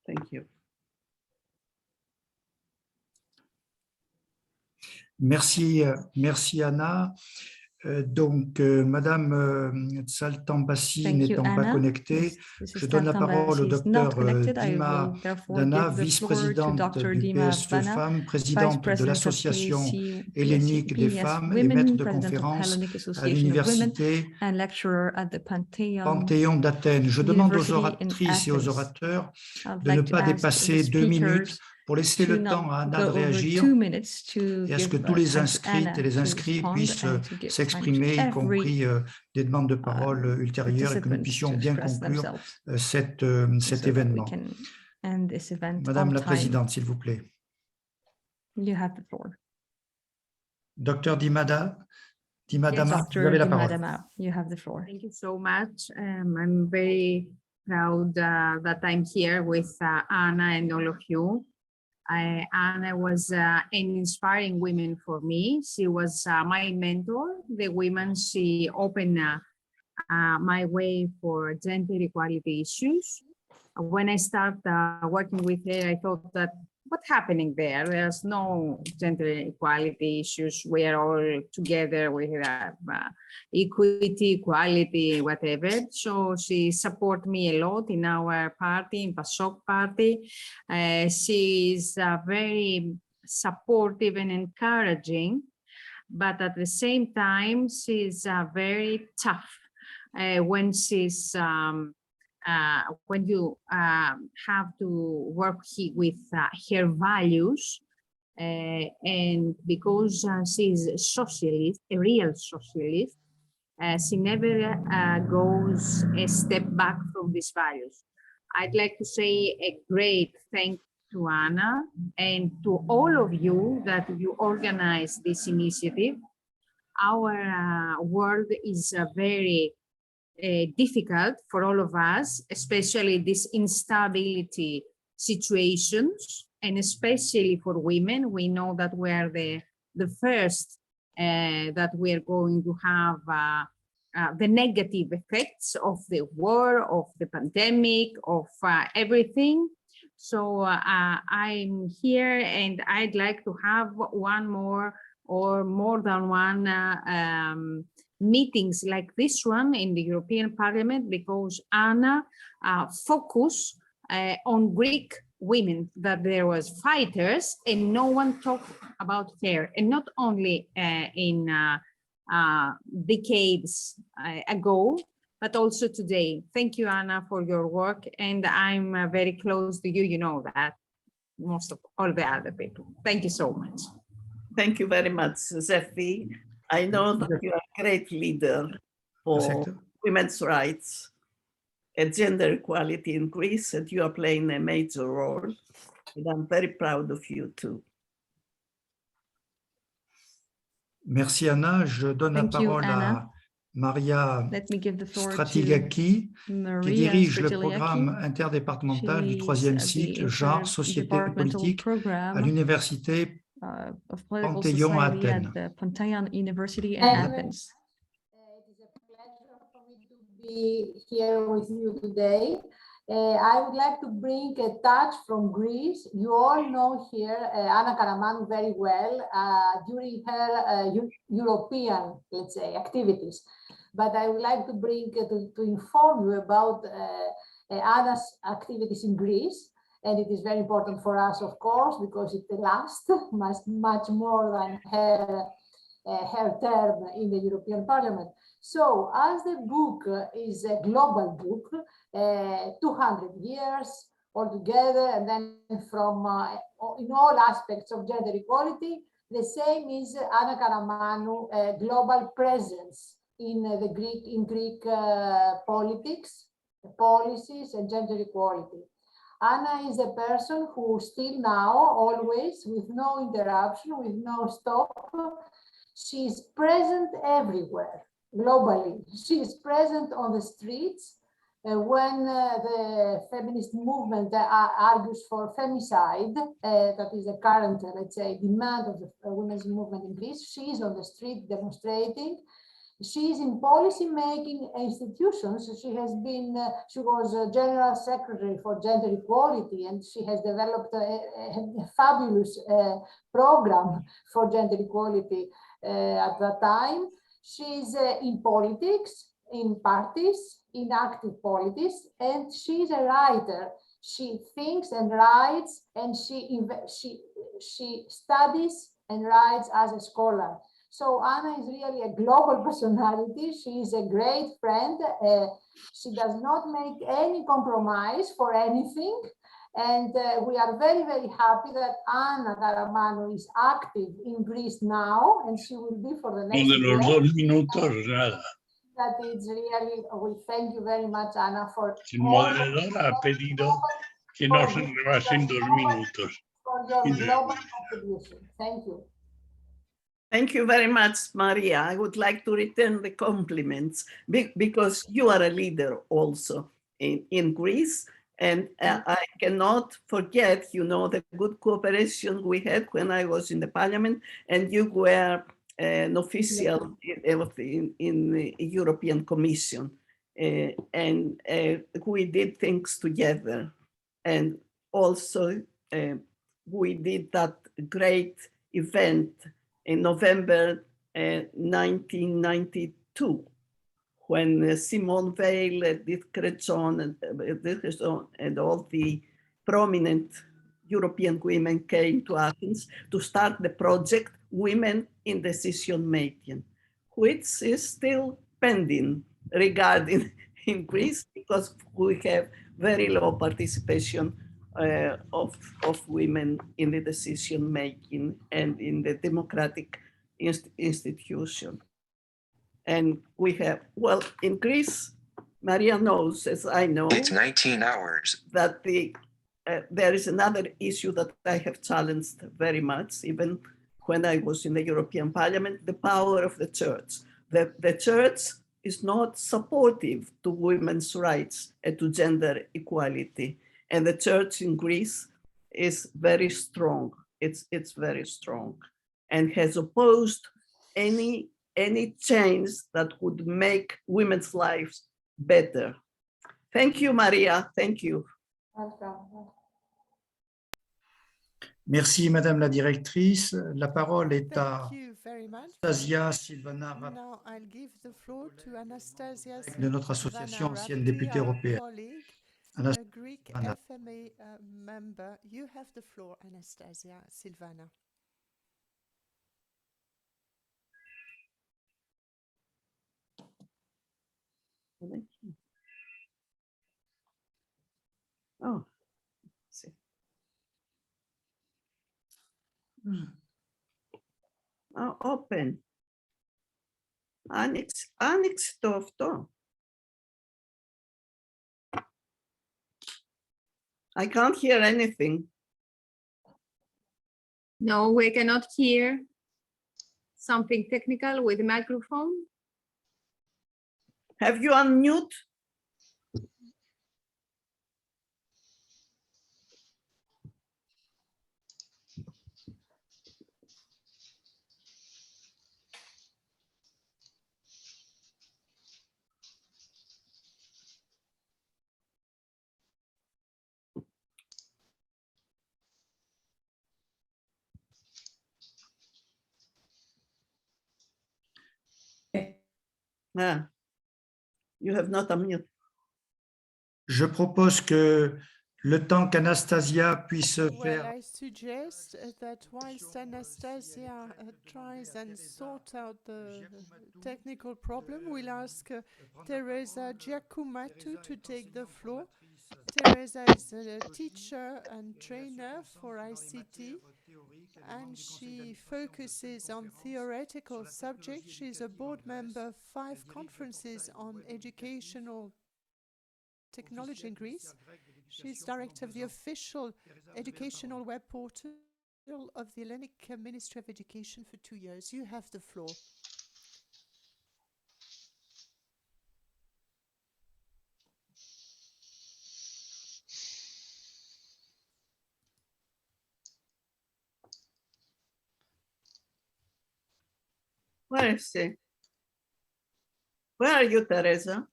Thank you. Merci, merci Anna. Madame Tsaltambassi Thank you, n'étant pas Anna. connectée, Mrs. je donne la parole au Tsaltambassi is not docteur connected. I Dima will therefore Dana, give the floor to vice-présidente Dr. du Dima PSE Bana, Femmes, Vice présidente de President of l'Association PSE hellénique des PES femmes et maître Women, de President of conférences Hellenic à Association of Women, l'Université and lecturer at the Panthéon d'Athènes. Je demande aux University in oratrices et aux Athens. orateurs I'd de ne like to pas ask dépasser the 2 minutes speakers pour laisser to le temps not à Anna go de over réagir 2 minutes to et à ce que give tous les time to inscrites Anna et les to inscrits respond puissent and to give time to s'exprimer, y every compris des demandes de parole ultérieures, et que nous participants puissions to bien express conclure themselves cet so that we événement. can end this event Madame on la time. Présidente, s'il vous plaît. You have the floor. Docteur Dimadama, vous Dr. avez la parole. Dimadama, you have the floor. Thank you so much. I'm very proud that I'm here with Anna and all of you. Anna was an inspiring woman for me. She was my mentor. The women, she opened my way for gender equality issues. When I started working with her, I thought that what's happening there? There's no gender equality issues. We are all together. We have equity, equality, whatever. So she supported me a lot in our party, in PASOK party. She is very supportive and encouraging, but at the same time, she's very tough when she's when you have to work with her values, and because she's a socialist, a real socialist, she never goes a step back from these values. I'd like to say a great thank you to Anna and to all of you that you organize this initiative. Our world is very difficult for all of us, especially these instability situations, and especially for women. We know that we're the first that we're going to have the negative effects of the war, of the pandemic, of everything. So I'm here and I'd like to have one more or more than one meetings like this one in the European Parliament, because Anna focused on Greek women, that there was fighters and no one talked about her, and not only in decades ago, but also today. Thank you, Anna, for your work, and I'm very close to you. You know that, most of all the other people. Thank you so much. Thank you very much, Zephi. I know that you are a great leader for women's rights and gender equality in Greece, and you are playing a major role. And I'm very proud of you too. Merci Anna. Je donne la parole à Maria Stratigaki, qui dirige le programme interdépartemental du 3e cycle Genre, Société politique à l'Université Panthéon à Athènes. University in Athens. It is a pleasure for me to be here with you today. I would like to bring a touch from Greece. You all know here Anna Karamanou very well during her European, let's say, activities. But I would like to bring to inform you about Anna's activities in Greece. And it is very important for us, of course, because it lasts much more than her term in the European Parliament. So as the book is a global book, 200 years altogether, and then from in all aspects of gender equality, the same is Anna Karamanou global presence in the Greek politics, policies, and gender equality. Anna is a person who still now, always, with no interruption, with no stop, she is present everywhere, globally. She is present on the streets when the feminist movement argues for femicide, that is the current, let's say, demand of the women's movement in Greece. She is on the street demonstrating. She is in policy-making institutions. She has been, she was a General Secretary for Gender Equality, and she has developed a fabulous program for gender equality at that time. She's in politics, in parties, in active politics, and she's a writer. She thinks and writes, and she studies and writes as a scholar. So Anna is really a global personality. She is a great friend. She does not make any compromise for anything. And we are very, very happy that Anna Karamanou is active in Greece now, and she will be for the next de los year. 2 minutos, nada. That it's really, we thank you very much, Anna, for El moderador ha pedido que no se rebasen 2 minutos. For your global contribution. Thank you. Thank you very much, Maria. I would like to return the compliments because you are a leader also in Greece. And I cannot forget, you know, the good cooperation we had when I was in the parliament and you were an official in the European Commission. And we did things together. And also we did that great event in November 1992, when Simone Veil, Edith Cresson, and all the prominent European women came to Athens to start the project Women in Decision Making, which is still pending regarding in Greece because we have very low participation of women in the decision making and in the democratic institution. And we have, well, in Greece, Maria knows, as I know, it's 19 hours, that there is another issue that I have challenged very much, even when I was in the European Parliament, the power of the church. The church is not supportive to women's rights and to gender equality. And the church in Greece is very strong. It's very strong and has opposed any change that would make women's lives better. Thank you, Maria. Thank you. Merci, Madame la Directrice. La parole est à Anastasia Silvana, Now I'll give the floor to Anastasia de notre association, ancienne députée européenne. a Greek FMA member. You have the floor, Anastasia Silvana. Oh, see. Oh, open. Άνοιξε το αυτό. I can't hear anything. No, we cannot hear. Something technical with the microphone. Have you unmute? Ah, you have not unmute. Je propose que le temps qu'Anastasia puisse faire. Well, I suggest that whilst Anastasia tries and sort out the technical problem, we'll ask Teresa Giacomattu to take the floor. Teresa is a teacher and trainer for ICT, and she focuses on theoretical subjects. She's a board member of 5 conferences on educational technology in Greece. She's director of the official educational web portal of the Hellenic Ministry of Education for 2 years. You have the floor. Where is she? Where are you, Teresa?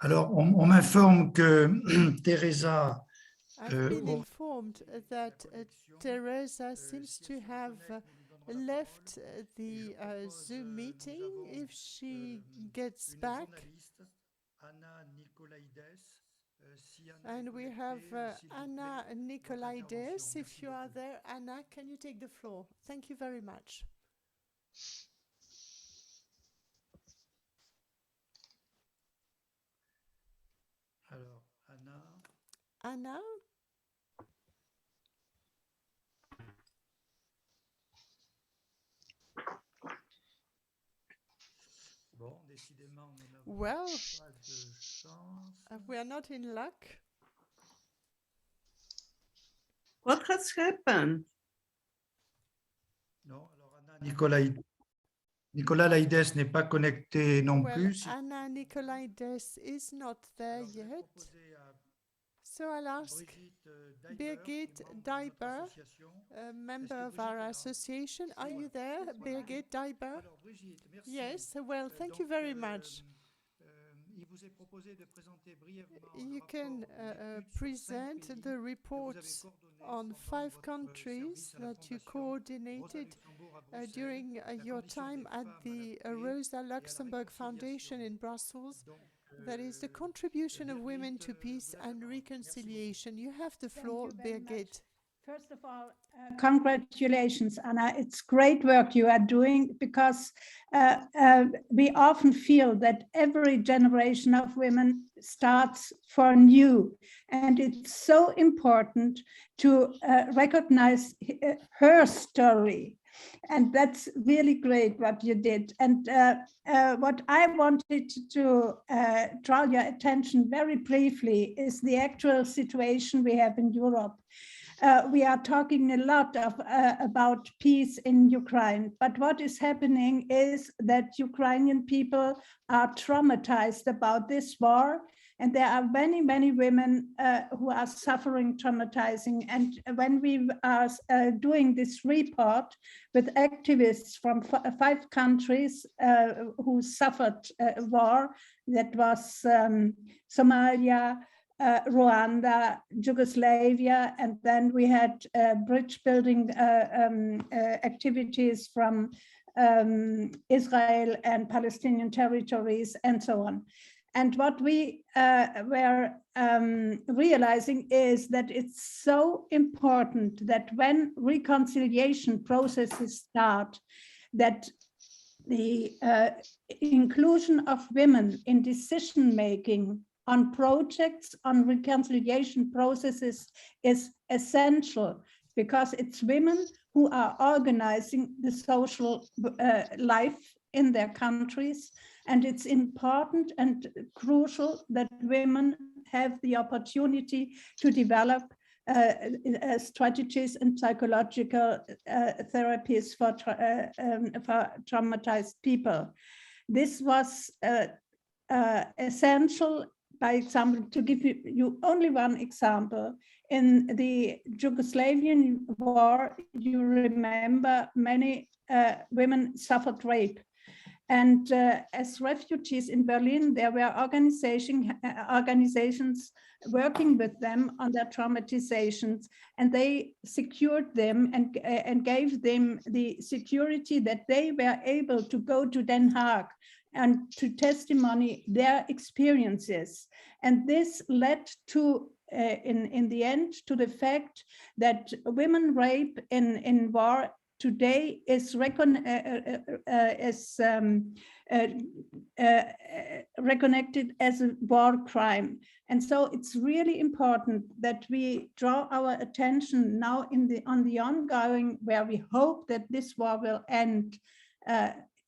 Alors, on m'informe que Teresa I've been informed that Teresa seems to have left the Zoom meeting. If she gets back, and we have Anna Nicolaides. If you are there, Anna, can you take the floor? Thank you very much. Alors, Anna. Anna? Bon, décidément, well, pas de chance. We are not in luck. What has happened? Non, alors Anna Nicolaides n'est pas connecté non plus. Anna Nicolaides is not there yet. So I'll ask Birgit Deiber, a member of our association. Are you there, Birgit Deiber? Yes, well, thank you very much. You can present the reports on 5 countries that you coordinated during your time at the Rosa Luxemburg Foundation in Brussels. That is the contribution of women to peace and reconciliation. You have the floor, Birgit. First of all, congratulations, Anna. It's great work you are doing, because we often feel that every generation of women starts for new. And it's so important to recognize her story. And that's really great what you did. And what I wanted to draw your attention very briefly is the actual situation we have in Europe. We are talking a lot about peace in Ukraine, but what is happening is that Ukrainian people are traumatized about this war, and there are many, many women who are suffering traumatizing. And when we are doing this report with activists from 5 countries who suffered war, that was Somalia, Rwanda, Yugoslavia, and then we had bridge building activities from Israel and Palestinian territories and so on. And what we were realizing is that it's so important that when reconciliation processes start, that the inclusion of women in decision-making on projects, on reconciliation processes is essential, because it's women who are organizing the social life in their countries. And it's important and crucial that women have the opportunity to develop strategies and psychological therapies for traumatized people. This was essential. By example, to give you only one example, in the Yugoslavian war, you remember many women suffered rape. And as refugees in Berlin, there were organizations working with them on their traumatizations, and they secured them and gave them the security that they were able to go to Den Haag and to testimony their experiences. And this led to, in the end, to the fact that women rape in war today is reconnected as a war crime. And so it's really important that we draw our attention now on the ongoing, where we hope that this war will end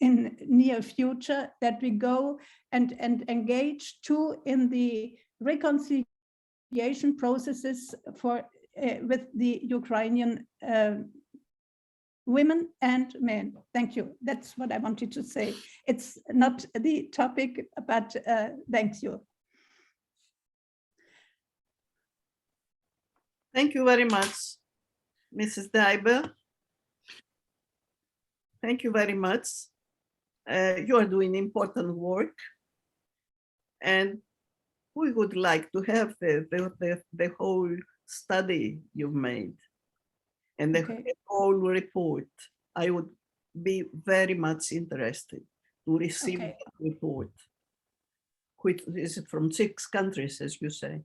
in near future, that we go and engage too in the reconciliation processes for with the Ukrainian women and men. Thank you. That's what I wanted to say. It's not the topic, but thank you. Thank you very much, Mrs. Deiber. Thank you very much. You are doing important work. And we would like to have the whole study you've made and the whole report. I would be very much interested to receive that report, which is from 6 countries, as you say.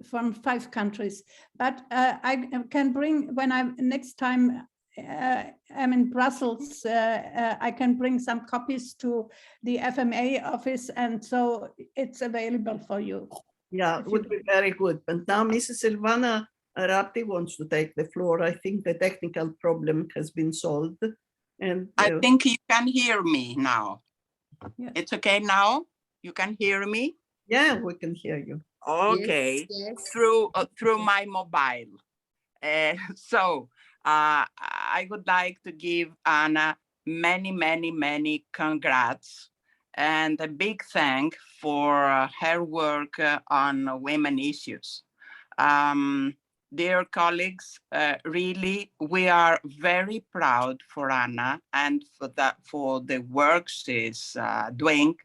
From 5 countries, but I can bring, when I'm next time I'm in Brussels, I can bring some copies to the FMA office, and so it's available for you. Yeah, it would be very good. But now Mrs. Silvana Rapti wants to take the floor. I think the technical problem has been solved. And I think you can hear me now. Yes. It's okay now? You can hear me? Yeah, we can hear you. Okay, Yes. through my mobile. So I would like to give Anna many congrats and a big thank for her work on women issues. Dear colleagues, really, we are very proud for Anna and for the work she's doing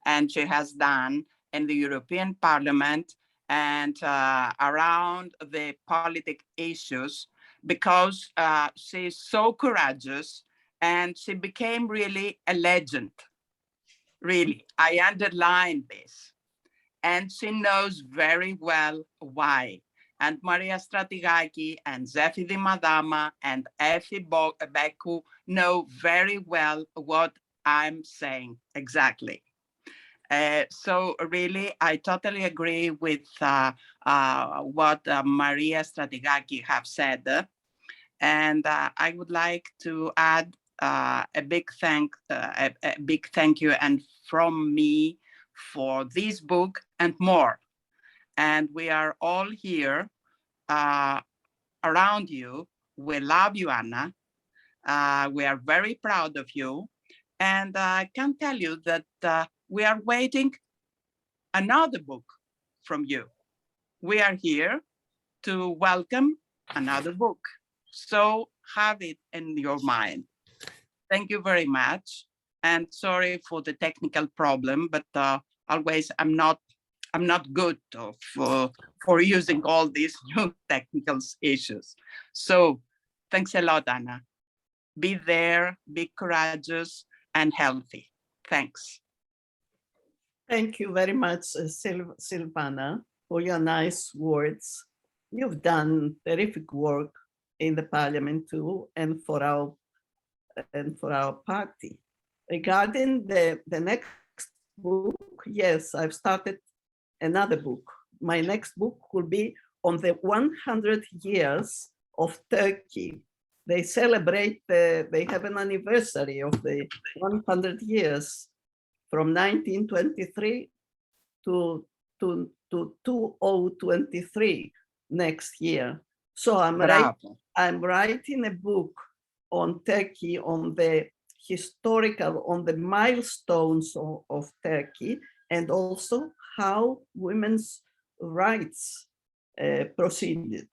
and she has done in the European Parliament and around the political issues, because she's so courageous and she became really a legend. Really, I underline this. And she knows very well why. And Maria Stratigaki and Zefi Di Madama and Effie Beku know very well what I'm saying exactly. So really, I totally agree with what Maria Stratigaki have said. And I would like to add a big thank you and from me for this book and more. And we are all here around you. We love you, Anna. We are very proud of you. And I can tell you that we are waiting another book from you. We are here to welcome another book. So have it in your mind. Thank you very much. And sorry for the technical problem, but always I'm not good for using all these new technical issues. So thanks a lot, Anna. Be there, be courageous and healthy. Thanks. Thank you very much, Silvana, for your nice words. You've done terrific work in the Parliament too, and for our party. Regarding the next book, yes, I've started another book. My next book will be on the 100 years of Turkey. They celebrate, they have an anniversary of the 100 years from 1923 to 2023 next year. So I'm writing a book on Turkey, on the historical, on the milestones of Turkey, and also how women's rights proceeded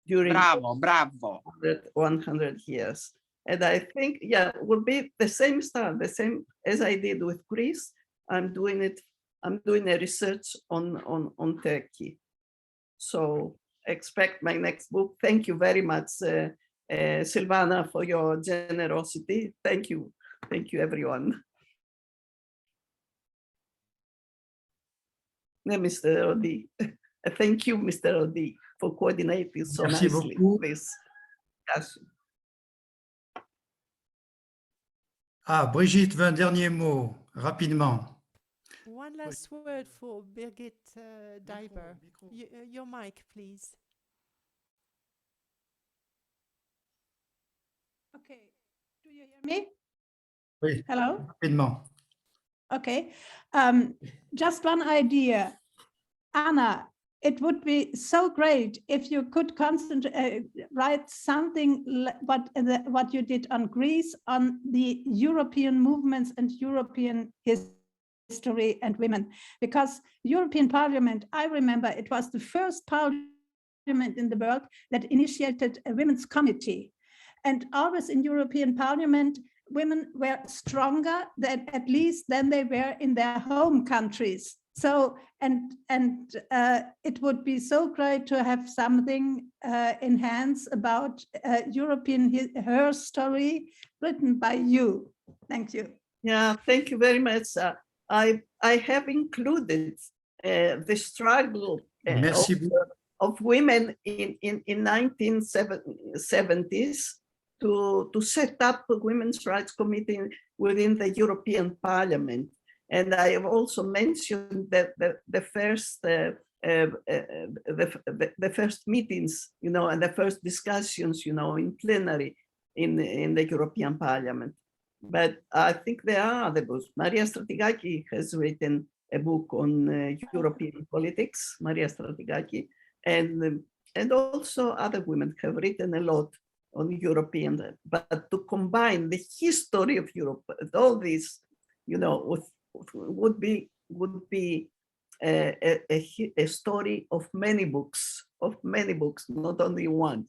during 100 years. And I think, yeah, it will be the same style, the same as I did with Greece. I'm doing a research on Turkey. So expect my next book. Thank you very much, Silvana, for your generosity. Thank you. Thank you, everyone. Mr. Odi. Thank you, Mr. Odi, for coordinating so nicely this discussion. Ah, Brigitte veut un dernier mot, rapidement. One last word for Birgit Diber. Your mic, please. Okay. Do you hear me? Oui. Hello? Rapidement. Okay. Just one idea. Anna, it would be so great if you could write something what you did on Greece, on the European movements and European history and women, because European Parliament, I remember it was the first parliament in the world that initiated a women's committee. And always in European Parliament, women were stronger than at least than they were in their home countries. So, and it would be so great to have something in hands about her story written by you. Thank you. Yeah, thank you very much. I have included the struggle of women in 1970s to set up a women's rights committee within the European Parliament. And I have also mentioned that the first meetings, and the first discussions, in plenary in the European Parliament. But I think there are other books. Maria Stratigaki has written a book on European politics, Maria Stratigaki, and also other women have written a lot on European. But to combine the history of Europe, all this, would be a story of many books, not only one.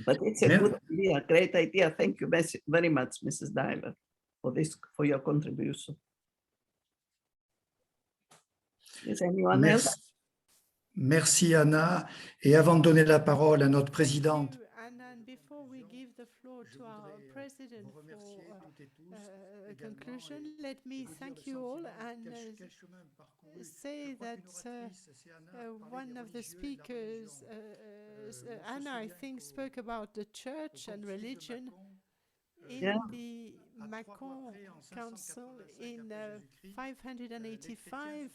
But it's a good idea, great idea. Thank you very much, Mrs. Diver, for your contribution. Is anyone else? Merci Anna. Et avant de donner la parole à notre présidente. Anna, and before we give the floor to our president for conclusion, let me thank you all and say that one of the speakers, Anna, I think, spoke about the church and religion in the Macon Council in 585.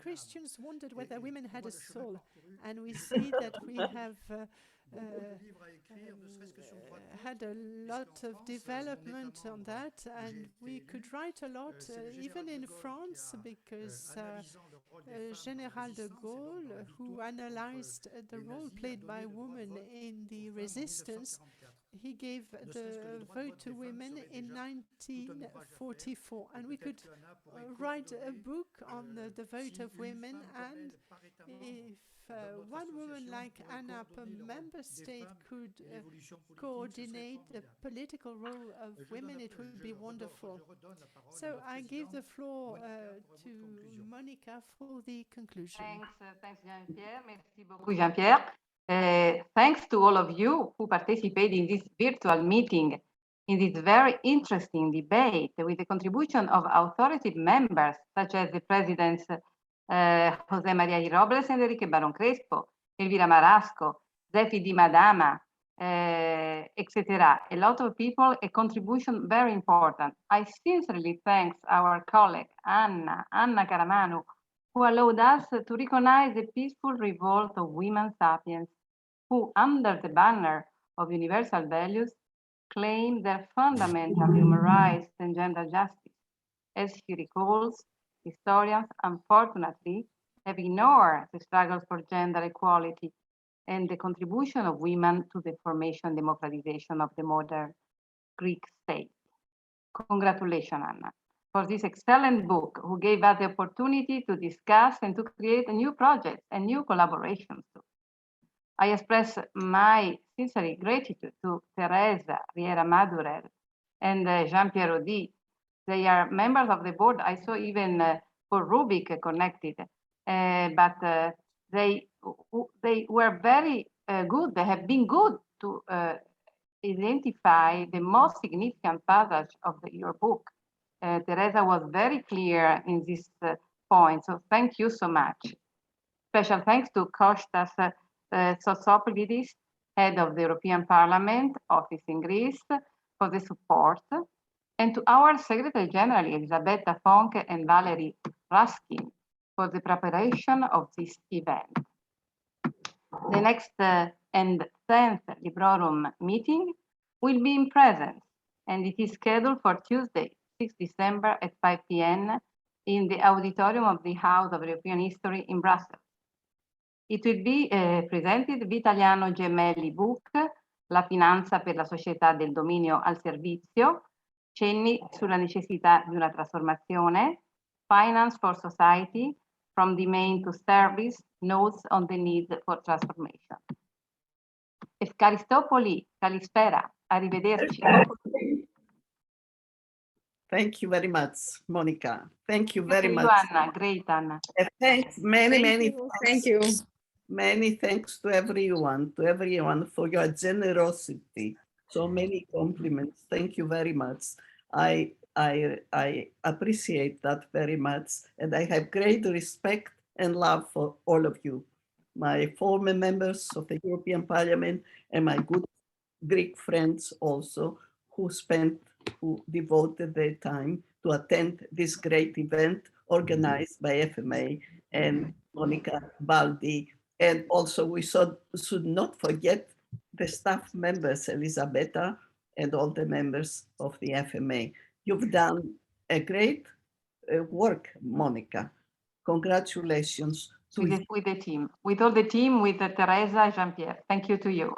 Christians wondered whether women had a soul, and we see that we have had a lot of development on that, and we could write a lot, even in France, because General de Gaulle, who analyzed the role played by women in the resistance, he gave the vote to women in 1944, and we could write a book on the vote of women, and if one woman like Anna per member state could coordinate the political role of women, it would be wonderful. So I give the floor to Monica for the conclusion. Thanks Jean-Pierre. Merci beaucoup, Jean-Pierre. Thanks to all of you who participated in this virtual meeting, in this very interesting debate with the contribution of authoritative members such as the presidents José María I. Robles and Enrique Barón Crespo, Elvira Marasco, Zefi Di Madama, etc. A lot of people, a contribution very important. I sincerely thank our colleague Anna Karamanou, who allowed us to recognize the peaceful revolt of women sapiens who, under the banner of universal values, claim their fundamental human rights and gender justice. As he recalls, historians, unfortunately, have ignored the struggles for gender equality and the contribution of women to the formation and democratization of the modern Greek state. Congratulations, Anna, for this excellent book, who gave us the opportunity to discuss and to create a new project and new collaborations too. I express my sincere gratitude to Teresa Riera Madurell and Jean-Pierre Audi. They are members of the board. I saw even Paul Rubik connected, but they were very good. They have been good to identify the most significant passage of your book. Teresa was very clear in this point, so thank you so much. Special thanks to Kostas Sosopoulidis, head of the European Parliament Office in Greece, for the support, and to our Secretary General, Elisabetta Fonke and Valerie Raskin, for the preparation of this event. The next and 10th Librorum meeting will be in presence, and it is scheduled for Tuesday, 6 December at 5 p.m. in the auditorium of the House of European History in Brussels. It will be presented Vitaliano Gemelli book, La finanza per la società del dominio al servizio, cenni sulla necessità di una trasformazione, Finance for Society, from domain to service, notes on the need for transformation. Efkaristopoli, Kalispera, arrivederci. Thank you very much, Monica. Thank you very much. Anna. Great, Anna. Thanks, many Thank you. Many thanks to everyone for your generosity. So many compliments. Thank you very much. I appreciate that very much, and I have great respect and love for all of you, my former members of the European Parliament and my good Greek friends also, who devoted their time to attend this great event organized by FMA and Monica Baldi. And also we should not forget the staff members, Elisabetta, and all the members of the FMA. You've done a great work, Monica. Congratulations to you. With the team, with all the team, with Teresa, Jean-Pierre. Thank you to you.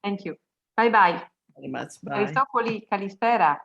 Thank you. Bye-bye. Very much. Bye. Aristopoli, Kalispera.